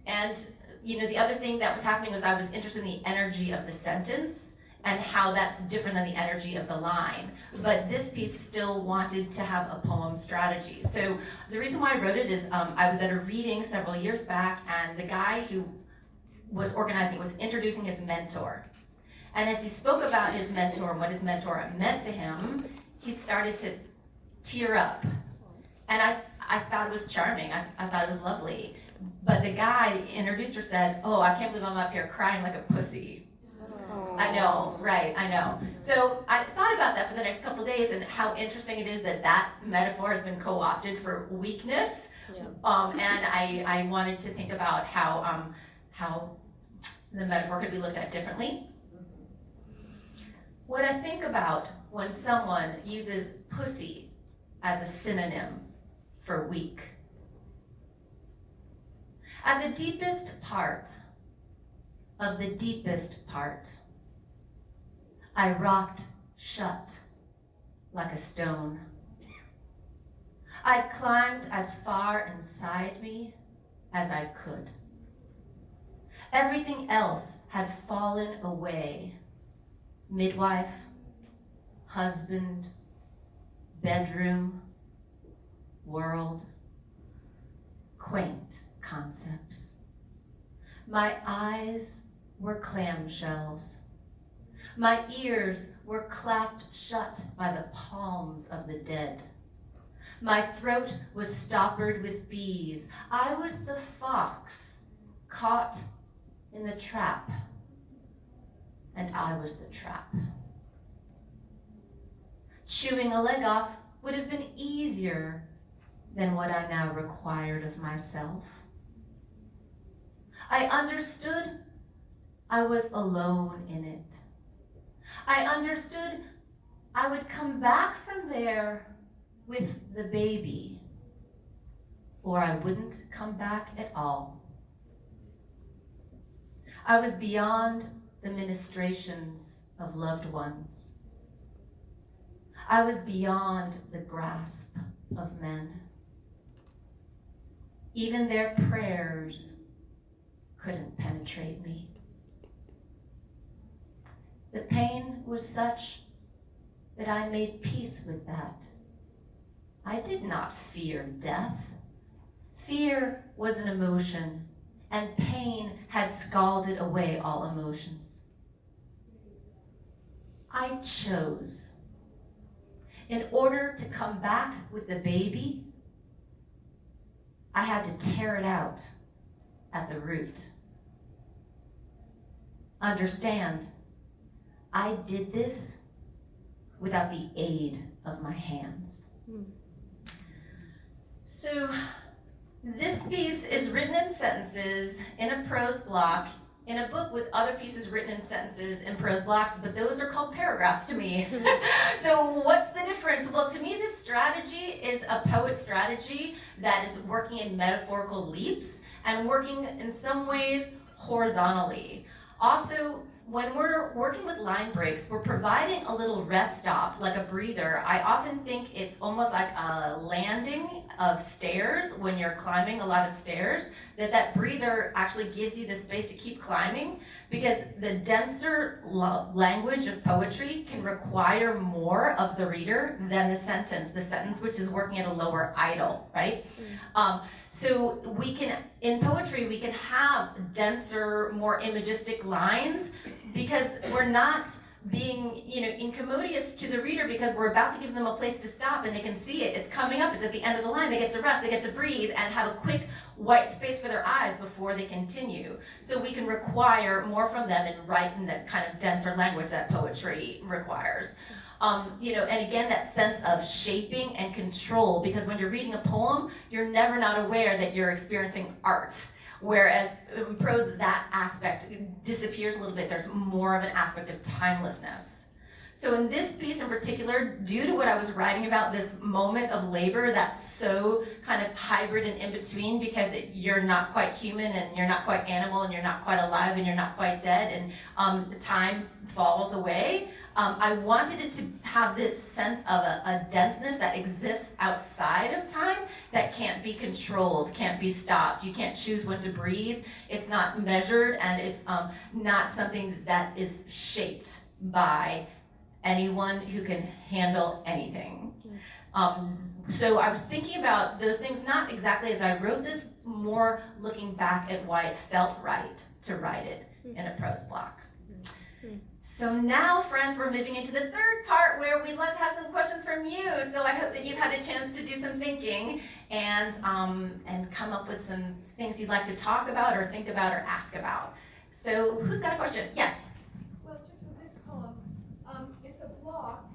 The other thing that was happening was I was interested in the energy of the sentence and how that's different than the energy of the line. But this piece still wanted to have a poem strategy. So the reason why I wrote it is I was at a reading several years back, and the guy who was organizing was introducing his mentor. And as he spoke about his mentor and what his mentor meant to him, he started to tear up. And I thought it was charming. I thought it was lovely. But the guy, the introducer, said, oh, I can't believe I'm up here crying like a pussy. I know, right, I know. So I thought about that for the next couple of days and how interesting it is that that metaphor has been co-opted for weakness. Yeah. And I wanted to think about how the metaphor could be looked at differently. What I think about when someone uses pussy as a synonym for weak. At the deepest part of the deepest part, I rocked shut like a stone. I climbed as far inside me as I could. Everything else had fallen away. Midwife, husband, bedroom, world, quaint concepts. My eyes were clamshells. My ears were clapped shut by the palms of the dead. My throat was stoppered with bees. I was the fox caught in the trap, and I was the trap. Chewing a leg off would have been easier than what I now required of myself. I understood I was alone in it. I understood I would come back from there with the baby, or I wouldn't come back at all. I was beyond the ministrations of loved ones. I was beyond the grasp of men. Even their prayers couldn't penetrate me. The pain was such that I made peace with that. I did not fear death. Fear was an emotion, and pain had scalded away all emotions. I chose. In order to come back with the baby, I had to tear it out at the root. Understand, I did this without the aid of my hands. So this piece is written in sentences in a prose block in a book with other pieces written in sentences in prose blocks, but those are called paragraphs to me. So what's the difference? Well, to me, this strategy is a poet strategy that is working in metaphorical leaps and working in some ways horizontally. Also, when we're working with line breaks, we're providing a little rest stop, like a breather. I often think it's almost like a landing of stairs when you're climbing a lot of stairs, that breather actually gives you the space to keep climbing, because the denser language of poetry can require more of the reader than the sentence which is working at a lower idle, right? So we can, in poetry, we can have denser, more imagistic lines, because we're not being, incommodious to the reader, because we're about to give them a place to stop and they can see it. It's coming up, it's at the end of the line, they get to rest, they get to breathe and have a quick white space for their eyes before they continue. So we can require more from them and write in that kind of denser language that poetry requires. And again, that sense of shaping and control, because when you're reading a poem, you're never not aware that you're experiencing art. Whereas in prose, that aspect disappears a little bit. There's more of an aspect of timelessness. So in this piece in particular, due to what I was writing about, this moment of labor that's so kind of hybrid and in between, because you're not quite human and you're not quite animal and you're not quite alive and you're not quite dead, and time falls away, I wanted it to have this sense of a denseness that exists outside of time that can't be controlled, can't be stopped. You can't choose when to breathe. It's not measured, and it's not something that is shaped by anyone who can handle anything. So I was thinking about those things, not exactly as I wrote this, more looking back at why it felt right to write it in a prose block. So now, friends, we're moving into the third part where we'd love to have some questions from you. So I hope that you've had a chance to do some thinking and come up with some things you'd like to talk about or think about or ask about. So who's got a question? Yes? Well, just with this poem, it's a block,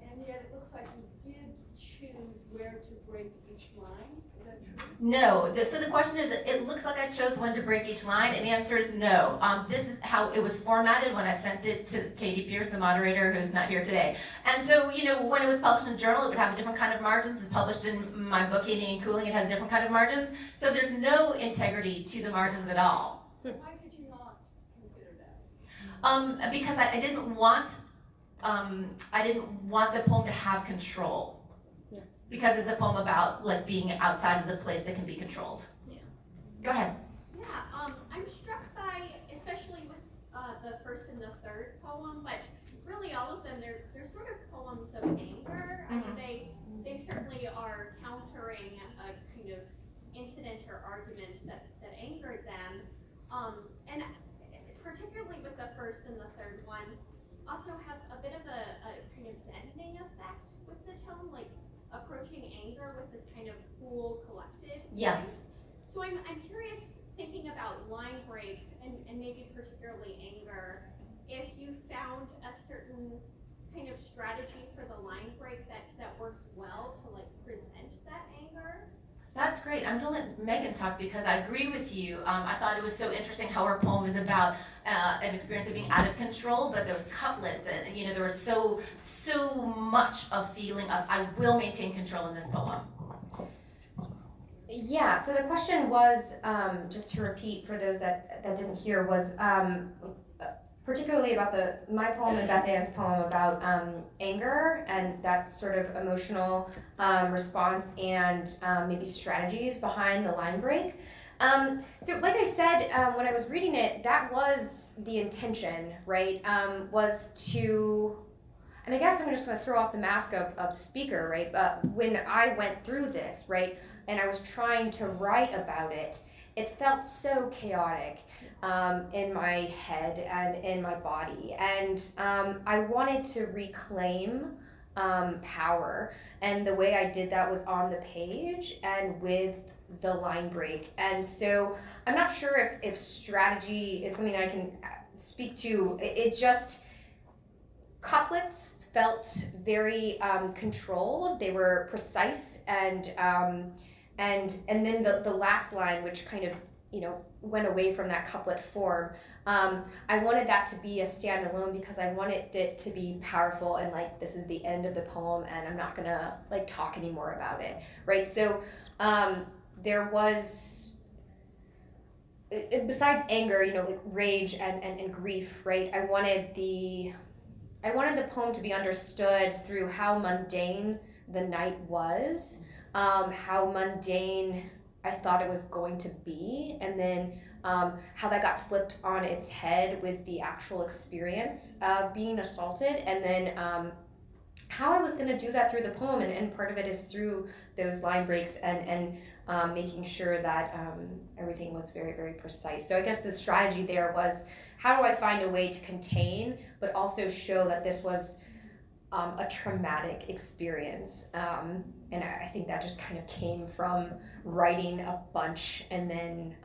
and yet it looks like you did choose where to break each line. Is that true? No. So the question is, it looks like I chose when to break each line, and the answer is no. This is how it was formatted when I sent it to Katie Pierce, the moderator, who's not here today. And so, when it was published in the journal, it would have a different kind of margins. It's published in my book, Heating and Cooling, it has a different kind of margins. So there's no integrity to the margins at all. Why did you not consider that? Because I didn't want the poem to have control. Yeah. Because it's a poem about being outside of the place that can be controlled. Yeah. Go ahead. Yeah, I'm struck by, especially with the first and the third poem, but really all of them, they're sort of poems of anger. I mean, they certainly are countering a kind of incident or argument that angered them. And particularly with the first and the third one, also have a bit of a kind of bending effect with the tone, like approaching anger with this kind of cool, collected Yes. voice. So I'm curious, thinking about line breaks and maybe particularly anger, if you found a certain kind of strategy for the line break that works well to present that anger. That's great. I'm gonna let Megan talk because I agree with you. I thought it was so interesting how her poem is about an experience of being out of control, but those couplets and there was so much of feeling of I will maintain control in this poem. Yeah, so the question was, just to repeat for those that didn't hear, was particularly about my poem and Beth Ann's poem about anger and that sort of emotional response and maybe strategies behind the line break. So like I said, when I was reading it, that was the intention, right? Was to, and I guess I'm just going to throw off the mask of speaker, right? But when I went through this, right, and I was trying to write about it, it felt so chaotic in my head and in my body. And I wanted to reclaim power. And the way I did that was on the page and with the line break. And so I'm not sure if strategy is something I can speak to. It just, couplets felt very controlled. They were precise, and then the last line, which kind of went away from that couplet form. I wanted that to be a standalone because I wanted it to be powerful and this is the end of the poem and I'm not gonna talk anymore about it, right? So there was, besides anger, rage and grief, right? I wanted the poem to be understood through how mundane the night was, how mundane I thought it was going to be, and then how that got flipped on its head with the actual experience of being assaulted, and then how I was going to do that through the poem, and part of it is through those line breaks and making sure that everything was very, very precise. So I guess the strategy there was, how do I find a way to contain, but also show that this was a traumatic experience, and I think that just kind of came from writing a bunch and then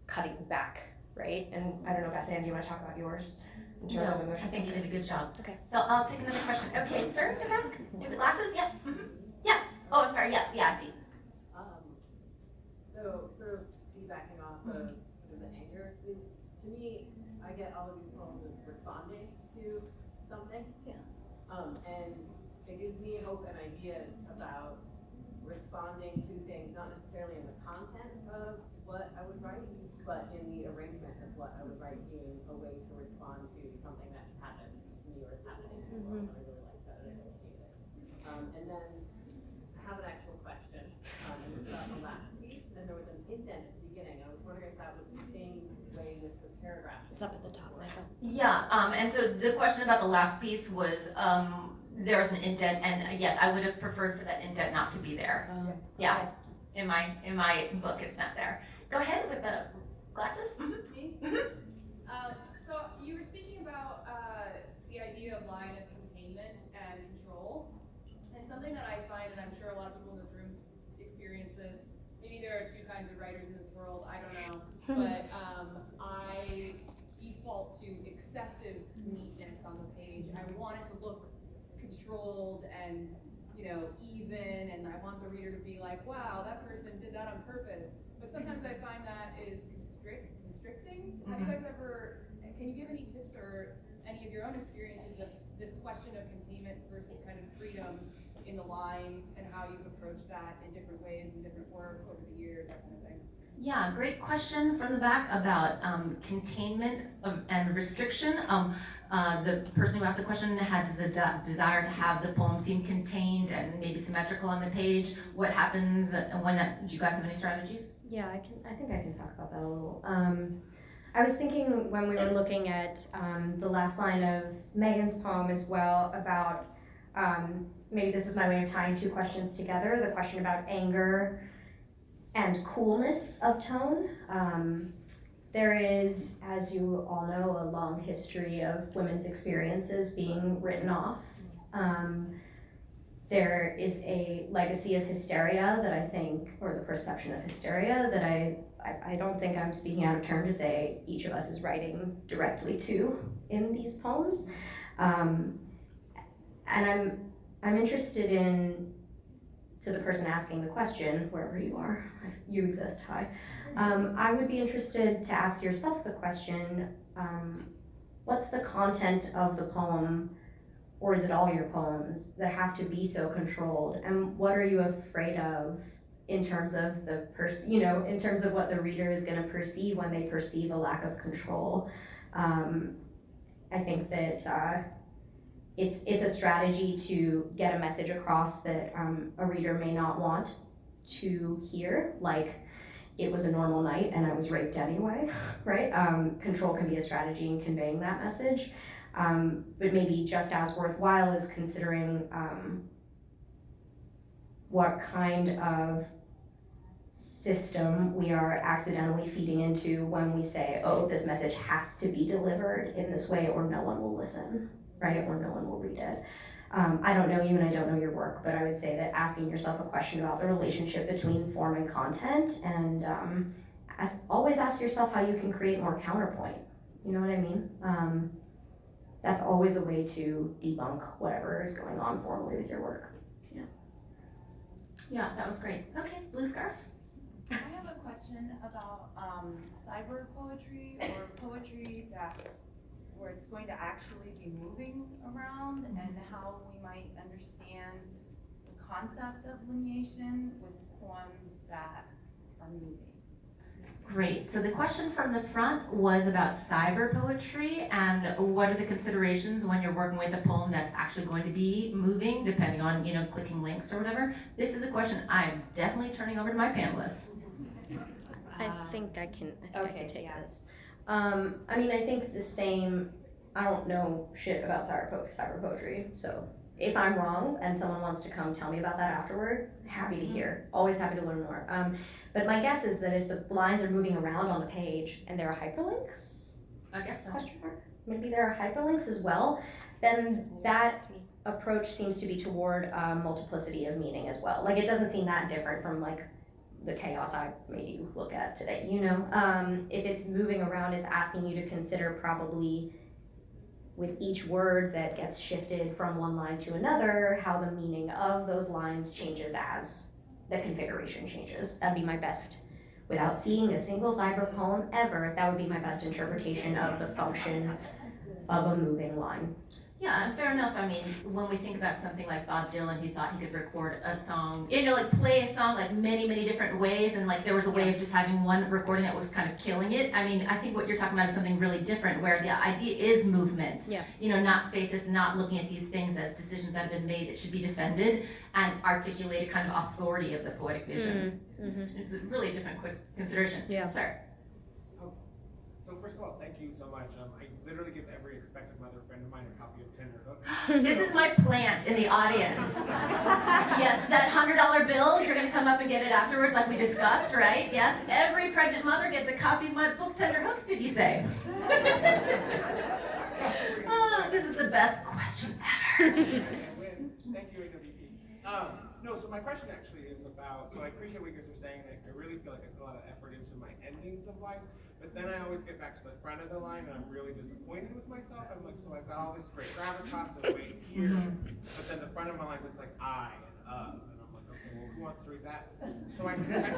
cutting back, right? And I don't know, Beth Ann, do you want to talk about yours in terms of emotion? I think you did a good job. Okay. So I'll take another question. Okay, sir, in the back. You have the glasses? Yeah. Mm-hmm. Yes. Oh, I'm sorry. Yeah, I see. So sort of piggybacking off of sort of the anger, to me, I get all of these poems as responding to something. Yeah. And it gives me hope and ideas about responding to things, not necessarily in the content of what I would write, but in the arrangement of what I would write being a way to respond to something that has happened to me or is happening in the world. And I really like that, and I appreciate it. And then I have an actual question. It was about the last piece, and there was an indent at the beginning. I was wondering if that was the same way with the paragraph. It's up at the top, Michael. Yeah, and so the question about the last piece was, there was an indent, and yes, I would have preferred for that indent not to be there. Yeah, in my book, it's not there. Go ahead with the glasses. Me? So you were speaking about the idea of line as containment and control, and something that I find, and I'm sure a lot of people in this room experience this. Maybe there are two kinds of writers in this world. I don't know, but I default to excessive neatness on the page. I want it to look controlled and, you know, even, and I want the reader to be like, wow, that person did that on purpose. But sometimes I find that is constricting. Have you guys ever, can you give any tips or any of your own experiences of this question of containment versus kind of freedom in the line, and how you've approached that in different ways in different work over the years, that kind of thing? Yeah, great question from the back about containment and restriction. The person who asked the question had a desire to have the poem seem contained and maybe symmetrical on the page. What happens when that, do you guys have any strategies? Yeah, I think I can talk about that a little. I was thinking when we were looking at the last line of Megan's poem as well about, maybe this is my way of tying two questions together, the question about anger and coolness of tone. There is, as you all know, a long history of women's experiences being written off. There is a legacy of hysteria that I think, or the perception of hysteria that I don't think I'm speaking out of turn to say each of us is writing directly to in these poems. And I'm interested in, to the person asking the question, wherever you are, you exist, hi. I would be interested to ask yourself the question, what's the content of the poem, or is it all your poems that have to be so controlled? And what are you afraid of in terms of the in terms of what the reader is going to perceive when they perceive a lack of control? I think that it's a strategy to get a message across that a reader may not want to hear, like it was a normal night and I was raped anyway, right? Control can be a strategy in conveying that message, but maybe just as worthwhile is considering what kind of system we are accidentally feeding into when we say, oh, this message has to be delivered in this way or no one will listen, right? Or no one will read it. I don't know you and I don't know your work, but I would say that asking yourself a question about the relationship between form and content, and always ask yourself how you can create more counterpoint. You know what I mean? That's always a way to debunk whatever is going on formally with your work. Yeah. Yeah, that was great. Okay, blue scarf. I have a question about cyber poetry, or poetry where it's going to actually be moving around, and how we might understand the concept of lineation with poems that are moving. Great. So the question from the front was about cyber poetry and what are the considerations when you're working with a poem that's actually going to be moving, depending on, clicking links or whatever. This is a question I'm definitely turning over to my panelists. I think I can take yeah. this. I think the same, I don't know shit about cyber poetry, so if I'm wrong and someone wants to come tell me about that afterward, happy to hear, always happy to learn more. But my guess is that if the lines are moving around on the page and there are hyperlinks, I guess so. question mark, maybe there are hyperlinks as well, then that approach seems to be toward multiplicity of meaning as well. Like, it doesn't seem that different from like the chaos I made you look at today, If it's moving around, it's asking you to consider probably with each word that gets shifted from one line to another, how the meaning of those lines changes as the configuration changes. That'd be my best without seeing a single Zyber poem ever, that would be my best interpretation of the function of a moving line. Yeah, and fair enough. I mean, when we think about something like Bob Dylan, who thought he could record a song, like play a song like many, many different ways, and like there was a way of just having one recording that was kind of killing it. I mean, I think what you're talking about is something really different, where the idea is movement. Yeah. Not stasis, not looking at these things as decisions that have been made that should be defended, and articulate a kind of authority of the poetic vision. It's really a different quick consideration. Yeah. Sir. So first of all, thank you so much. I literally give every expected mother friend of mine a copy of Tender Hooks. This is my plant in the audience. Yes, that $100 bill, you're gonna come up and get it afterwards like we discussed, right? Yes, every pregnant mother gets a copy of my book, Tender Hooks, did you say? This is the best question ever. Thank you, AWP. No, so my question actually is about, so I appreciate what you guys are saying. I really feel like I put a lot of effort into my endings of lines, but then I always get back to the front of the line and I'm really disappointed with myself. I'm like, so I've got all this great gravitas and weight here, but then the front of my line is like I and and I'm like, okay, well, who wants to read that? So I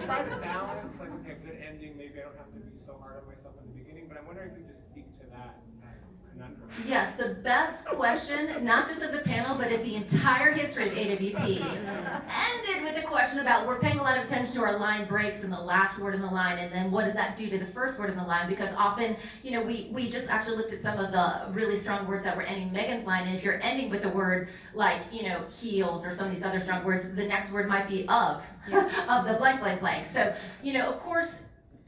try to balance, like, okay, a good ending, maybe I don't have to be so hard on myself in the beginning, but I'm wondering if you just speak to that conundrum. Yes, the best question, not just of the panel, but of the entire history of AWP, ended with a question about, we're paying a lot of attention to our line breaks and the last word in the line, and then what does that do to the first word in the line? Because often, we just actually looked at some of the really strong words that were ending Megan's line, and if you're ending with a word like, heels or some of these other strong words, the next word might be of the blank, blank, blank. So, of course,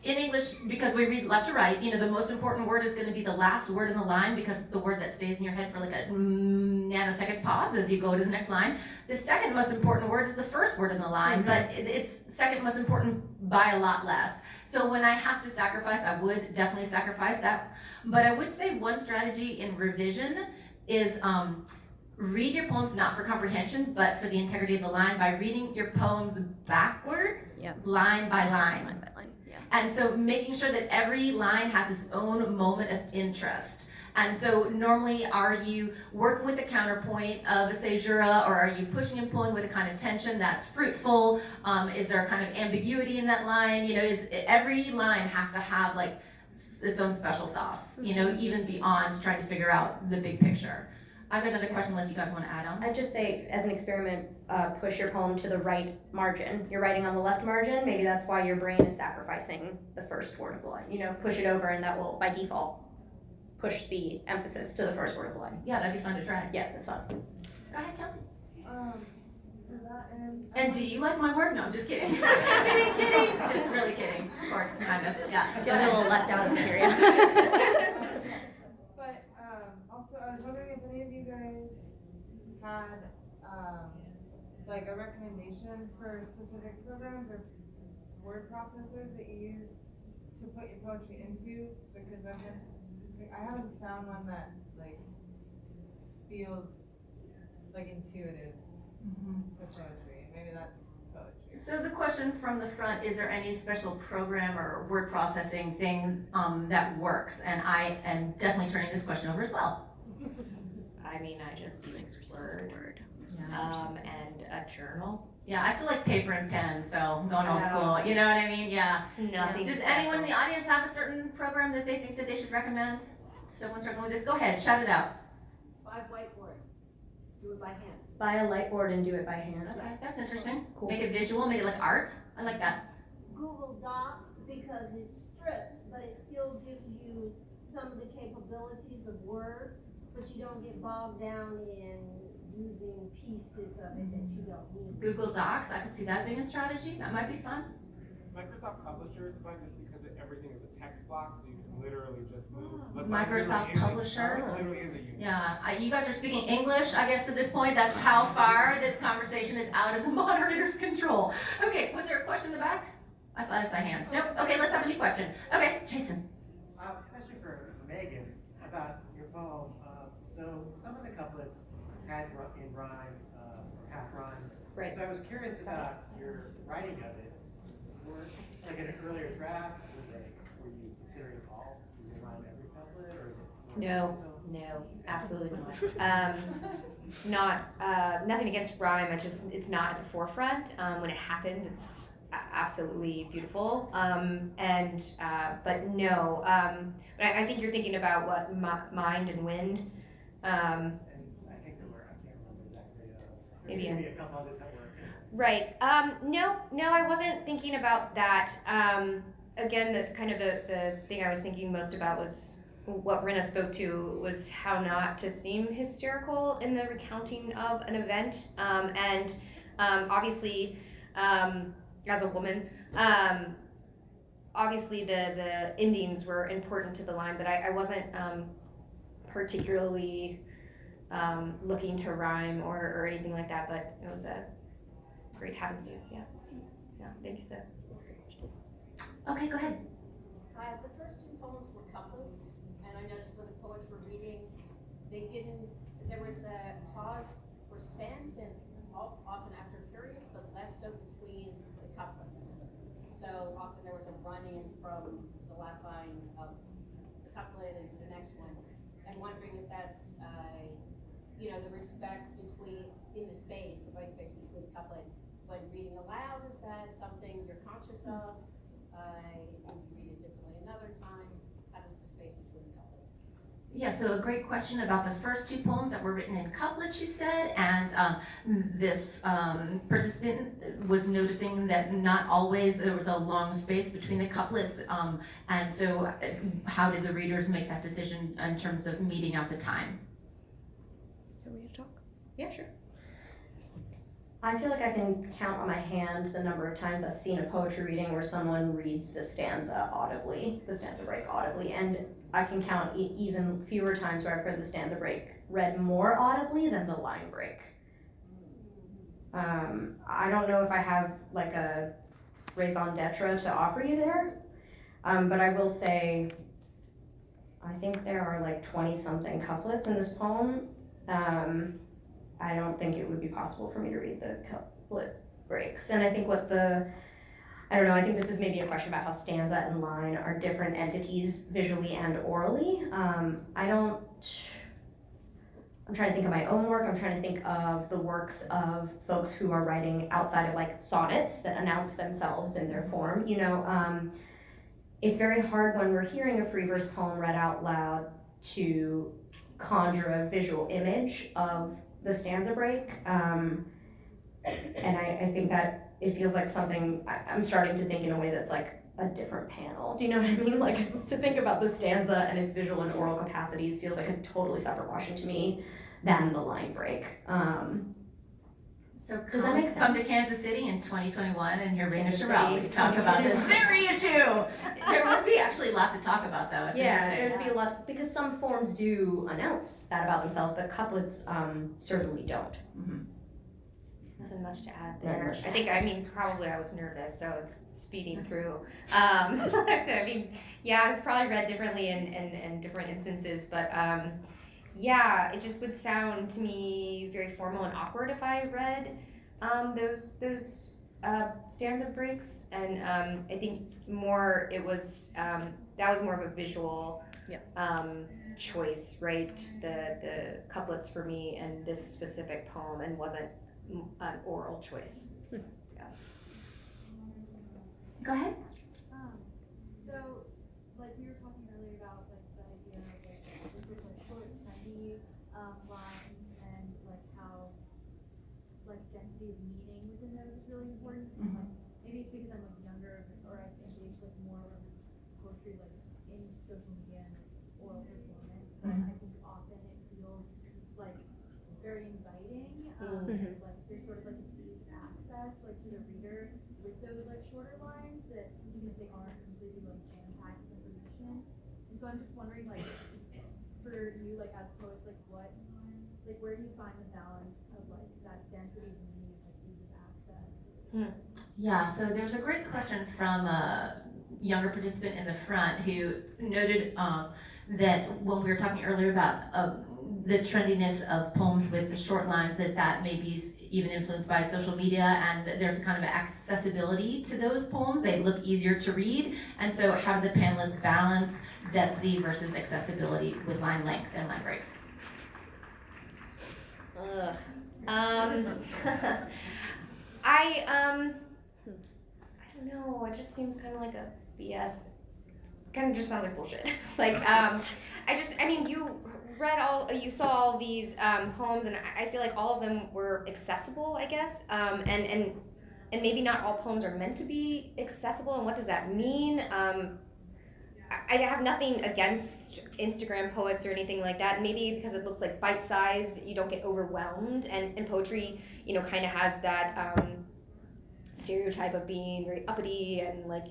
in English, because we read left to right, the most important word is going to be the last word in the line because it's the word that stays in your head for like a nanosecond pause as you go to the next line. The second most important word is the first word in the line, but it's second most important by a lot less. So when I have to sacrifice, I would definitely sacrifice that. But I would say one strategy in revision is read your poems not for comprehension, but for the integrity of the line by reading your poems backwards, line by line. Line by line, yeah. And so making sure that every line has its own moment of interest. And so normally, are you working with the counterpoint of a caesura, or are you pushing and pulling with a kind of tension that's fruitful? Is there a kind of ambiguity in that line? Every line has to have like its own special sauce, even beyond trying to figure out the big picture. I've got another question unless you guys want to add on. I'd just say, as an experiment, push your poem to the right margin. You're writing on the left margin, maybe that's why your brain is sacrificing the first word of the line. Push it over and that will, by default, push the emphasis to the first word of the line. Yeah, that'd be fun to try. Yeah, that's fun. Go ahead, Chelsea. So that And do you like my work? No, I'm just kidding. kidding. Just really kidding. Or kind of, yeah. I feel a little left out of here. Yeah. But also, I was wondering if any of you guys had like a recommendation for specific programs or word processors that you use to put your poetry into, because I haven't found one that like feels like intuitive for poetry. Maybe that's poetry. So the question from the front, is there any special program or word processing thing that works? And I am definitely turning this question over as well. I mean, I just use Word, and a journal. Yeah, I still like paper and pen, so I'm going old school. You know what I mean? Yeah. Nothing Does special. anyone in the audience have a certain program that they think that they should recommend? Someone struggling with this? Go ahead, shout it out. Buy whiteboard, do it by hand. Buy a light board and do it by hand. Okay, that's interesting. Cool. Make it visual, make it like art. I like that. Google Docs, because it's stripped, but it still gives you some of the capabilities of Word, but you don't get bogged down in using pieces of it that you don't need. Google Docs, I could see that being a strategy. That might be fun. Microsoft Publisher is fun just because everything is a text block, so you can literally just move. Microsoft Publisher. Literally is a unit. Yeah, you guys are speaking English, I guess, at this point. That's how far this conversation is out of the moderator's control. Okay, was there a question in the back? I thought I saw hands. Nope. Okay, let's have a new question. Okay, Jason. Question for Megan about your poem. So some of the couplets had in rhyme, half rhymes. Right. So I was curious about your writing of it. Like in an earlier draft, were you considering all using rhyme every couplet, or is it? No, absolutely not. Nothing against rhyme. It's not at the forefront. When it happens, it's absolutely beautiful. But no, but I think you're thinking about what Mind and Wind. And I think there were, I can't remember exactly, there's Maybe gonna be a couple others that were. Right. No, I wasn't thinking about that. Again, the thing I was thinking most about was what Raena spoke to was how not to seem hysterical in the recounting of an event. Obviously, as a woman, obviously the endings were important to the line, but I wasn't particularly looking to rhyme or anything like that, but it was a great happenstance, yeah. Yeah, thank you, Seth. Okay, go ahead. The first two poems were couplets, and I noticed when the poets were reading, there was a pause for sense and often after periods, but less so between the couplets. So often there was a run-in from the last line of the couplet into the next one. I'm wondering if that's, the respect in the space, the white space between the couplet. When reading aloud, is that something you're conscious of? Would you read it differently another time? How does the space between the couplets? Yeah, so a great question about the first two poems that were written in couplets, she said, and this participant was noticing that not always there was a long space between the couplets, and so how did the readers make that decision in terms of meeting out the time? You want me to talk? Yeah, sure. I feel like I can count on my hand the number of times I've seen a poetry reading where someone reads the stanza break audibly, and I can count even fewer times where I've heard the stanza break read more audibly than the line break. I don't know if I have like a raison d'etre to offer you there, but I will say I think there are like 20-something couplets in this poem. I don't think it would be possible for me to read the couplet breaks. And I think I think this is maybe a question about how stanza and line are different entities visually and orally. I'm trying to think of my own work. I'm trying to think of the works of folks who are writing outside of like sonnets that announce themselves in their form. It's very hard when we're hearing a free verse poem read out loud to conjure a visual image of the stanza break, and I think that it feels like something I'm starting to think in a way that's like a different panel. Do you know what I mean? Like to think about the stanza and its visual and oral capacities feels like a totally separate question to me than the line break. So does that make sense? Come to Kansas City in 2021 and hear Raena Kansas Shirali City, talk about this very issue. There must be actually a lot to talk about though. It's There's be a lot, because some forms do announce that about themselves, but couplets certainly don't. Mm-hmm. Nothing much to add there. Probably I was nervous, so I was speeding through. It's probably read differently in different instances, but it just would sound to me very formal and awkward if I read those stanza breaks, and I think more it was that was more of a visual choice, right? The couplets for me and this specific poem, and wasn't an oral choice. Go ahead. So, like we were talking earlier about like the idea of like short, trendy lines, and like how like density of meaning within those is really important. Mm-hmm. Like, maybe it's because I'm like younger, or I've engaged like more with poetry like in social media and oral performance, but I think often it feels like very inviting. Like there's sort of like an ease of access like to the reader with those like shorter lines that even if they aren't completely like jam-packed with information. And so I'm just wondering, like, for you, like as poets, like where do you find the balance of like that density of meaning, like ease of access? Yeah, so there's a great question from a younger participant in the front who noted that when we were talking earlier about the trendiness of poems with the short lines, that may be even influenced by social media, and there's a kind of accessibility to those poems. They look easier to read, and so how do the panelists balance density versus accessibility with line length and line breaks? I don't know, it just seems kind of like a BS, kind of just sounds like bullshit. Like, you saw all these poems, and I feel like all of them were accessible, I guess, and maybe not all poems are meant to be accessible, and what does that mean? I have nothing against Instagram poets or anything like that. Maybe because it looks like bite-sized, you don't get overwhelmed, and poetry, kind of has that stereotype of being very uppity and like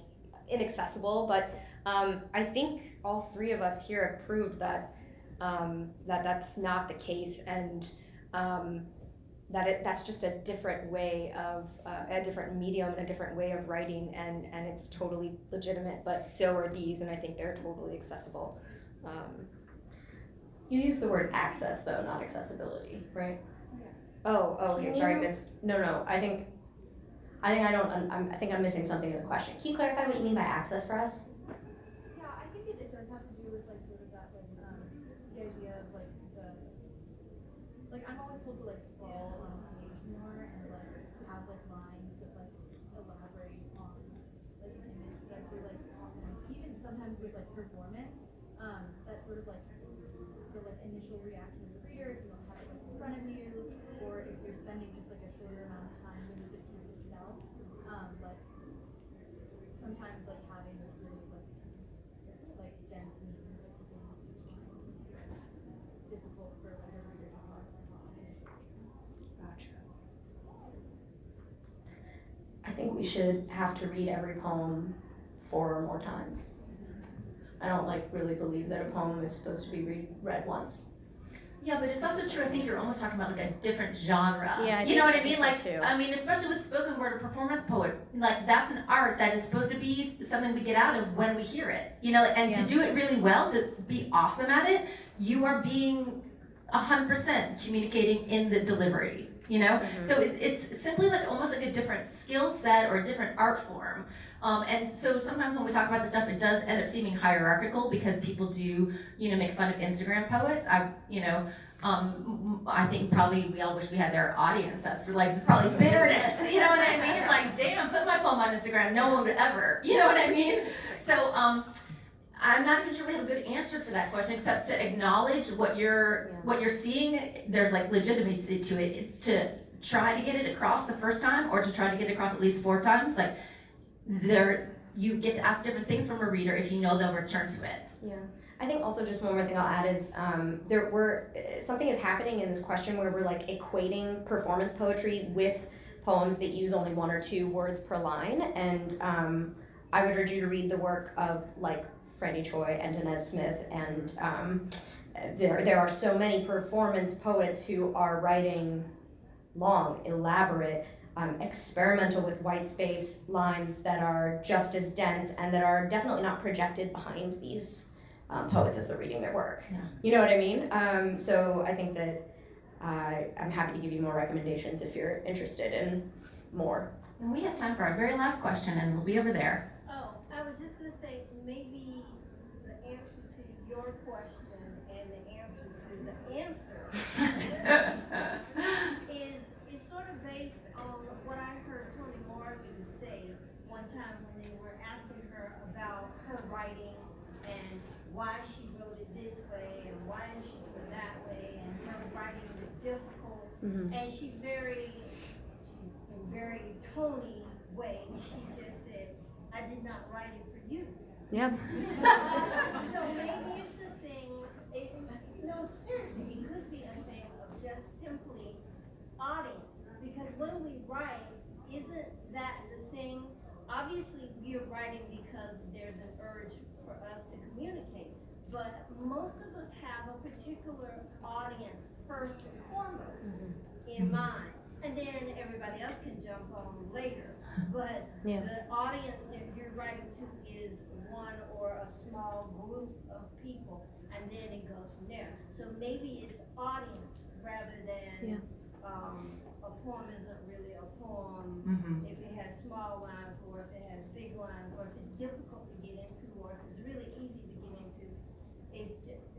inaccessible. But I think all three of us here have proved that that's not the case, and that's just a different way of a different medium, a different way of writing, and it's totally legitimate. But so are these, and I think they're totally accessible. You use the word access though, not accessibility, right? Oh, okay. Sorry, Miss. No. I think I'm missing something in the question. Can you clarify what you mean by access for us? Yeah, I think it does have to do with like sort of that like the idea of like I'm always told to like sprawl on a page more and like have like lines that like elaborate on like an image, but I feel like often even sometimes with like performance, that sort of like the like initial reaction of the reader, if you don't have it like in front of you, or if you're spending just like a shorter amount of time with the piece itself, like sometimes like having this really like dense meanings like can be difficult for like a reader to parse initially. Gotcha. I think we should have to read every poem 4 or more times. I don't really believe that a poem is supposed to be read once. Yeah, but it's also true. I think you're almost talking about like a different genre. Yeah, you know what I mean? So like, too. I mean, especially with spoken word or performance poet, like that's an art that is supposed to be something we get out of when we hear it. And to do it really well, to be awesome at it, you are being 100% communicating in the delivery. So it's simply like almost like a different skill set or a different art form. And so sometimes when we talk about this stuff, it does end up seeming hierarchical because people do, make fun of Instagram poets. I think probably we all wish we had their audience. That's like just probably bitterness. You know what I mean? Like, damn, put my poem on Instagram. No one would ever. You know what I mean? So I'm not even sure we have a good answer for that question, except to acknowledge what you're seeing. There's like legitimacy to it. To try to get it across the first time, or to try to get it across at least 4 times, like you get to ask different things from a reader if you know they'll return to it. Yeah. I think also just one more thing I'll add is something is happening in this question where we're like equating performance poetry with poems that use only 1 or 2 words per line, and I would urge you to read the work of like Franny Choi and Denez Smith, and there are so many performance poets who are writing long, elaborate, experimental with white space lines that are just as dense and that are definitely not projected behind these poets as they're reading their work. Yeah. You know what I mean? So I think that I'm happy to give you more recommendations if you're interested in more. And we have time for our very last question, and we'll be over there. Oh, I was just gonna say, maybe the answer to your question and the answer to the answer is sort of based on what I heard Toni Morrison say one time when they were asking her about her writing and why she wrote it this way and why didn't she do it that way, and her writing was difficult. And she in very Tony way, she just said, I did not write it for you. Yep. So maybe it's a thing, no, seriously, it could be a thing of just simply audience. Because when we write, isn't that the thing? Obviously, we are writing because there's an urge for us to communicate. But most of us have a particular audience first and foremost in mind. And then everybody else can jump on later. But the audience that you're writing to is one or a small group of people, and then it goes from there. So maybe it's audience rather than a poem isn't really a poem if it has small lines, or if it has big lines, or if it's difficult to get into, or if it's really easy to get into.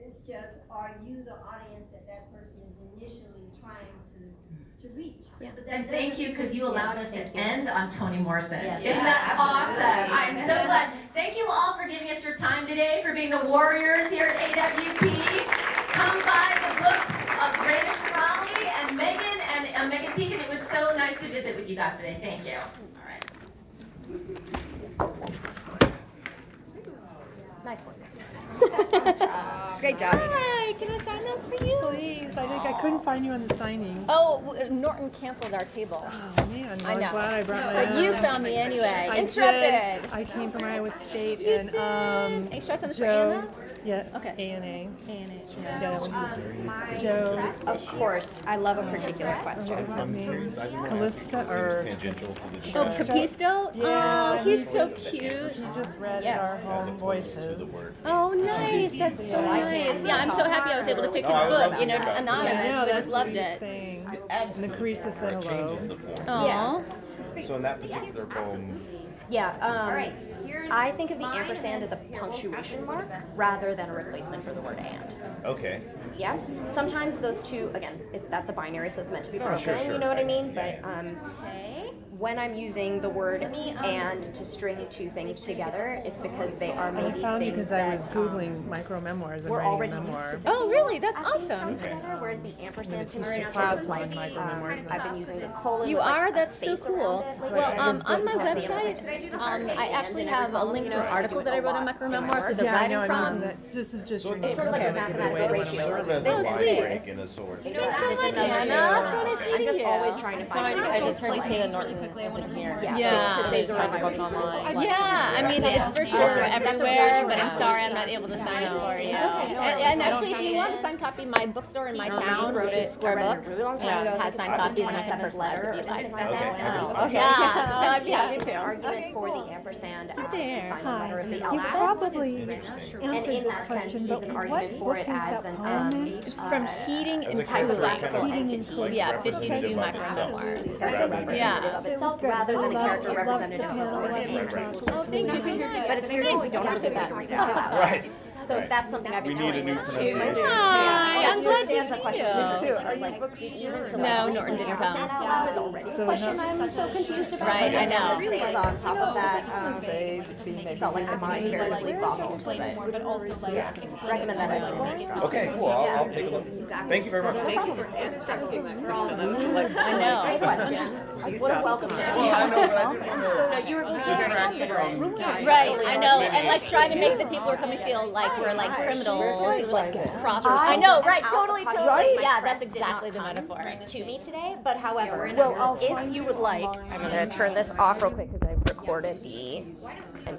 It's just, are you the audience that person is initially trying to reach? Yeah. But And thank you, because you allowed us to end on Toni Morrison. Yes. Isn't that awesome? I'm so glad. Thank you all for giving us your time today, for being the warriors here at AWP. Come buy the books of Raena Shirali and Megan and Megan Pekin. It was so nice to visit with you guys today. Thank you. All right. Nice work. Great job. Hi, can I sign those for you? Please, I couldn't find you on the signing. Oh, Norton canceled our table. Oh man, I I'm know. glad I brought my But own. you found me anyway. I Intrepid. did. I came from Iowa State You and did. Should I send this for Joe. Anna? Yeah. Okay. ANA. ANA. Yeah. Joe. Of course, I love a particular question. What's his name? Callista or Oh, Capisto? Yeah, Oh, he's so cute. He just read Yeah. our home voices. Oh, nice. That's so nice. Yeah, I'm so happy I was able to pick his book. You know, anonymous. Yeah, but I that's just loved what he's it. saying. Nacrisa said hello. Aw. So in that particular poem, Yeah, Alright, here's I think of the mine, ampersand and as a then here, we'll punctuation mark rather than a replacement for the word and. okay. Yeah, sometimes those two, again, that's a binary, so it's meant to be broken, sure, you know what I mean? yeah, But when I'm using the word and to string two things together, it's because they are I maybe found you things because I that was Googling micro memoirs and we're writing a already used memoir. to. Oh, really? That's as being strung awesome. together, whereas the ampersand to me is teach sort of class like, on micro-memoirs. I've been using the colon You with like are? a That's so space cool. around it. Like, Well, as on opposed my to the website, ampersand. I actually have a link to an article that I wrote on micro memoirs for the Yeah, I know. writing I'm using from. that. This is just So your it's name. sort of like a I'm gonna give it mathematical away ratio. when I'm Serve as This a is line sweet. break in a sort. Thanks so much, Anna. So nice I'm just meeting always you. trying to So find I different just heard you ways say to that Norton isn't here. Yeah, Yeah. so to say Find the book Zorama. online. Yeah, I mean, it's for sure everywhere, but I'm sorry I'm not able to sign it for you. And actually, if you want a signed copy, my bookstore in my town, which is Square Books, has signed copies and I send first class if you'd like. Okay. Yeah, I'd be happy The to. argument for the ampersand as the there. final letter of the You alphabet. probably And answered in this that sense, question, is but an what argument for book it is as that an poem in? It's from Heating As a and kind of typographical kind of entity. like Yeah, representative 52 of micro itself. memoirs. Representative of itself rather than a character representative of the word and. Oh, thank you so much. But it's weird because we don't have to read it out loud. Right. So that's something I've been We need a doing new too. pronunciation. Hi, I'm Your glad to stanza see question was interesting you. because I was like, even to No, like Norton the didn't ampersand come. out loud is already a question I'm so confused about. Right, I know. The stanza on top of that felt like the mind comparatively boggled. But recommend that as a main Okay, cool. I'll take a look. Thank you very much. I know. Great question. What a welcome. Well, I know, but I didn't want to No, you were detract from. Right, I know, and like trying to make the people who are coming feel like we're like criminals, like crossers. I know, right, totally. Yeah, that's exactly the metaphor. To me today, but however, Well, I'll if you would like, I'm gonna turn this off real quick because I recorded the entire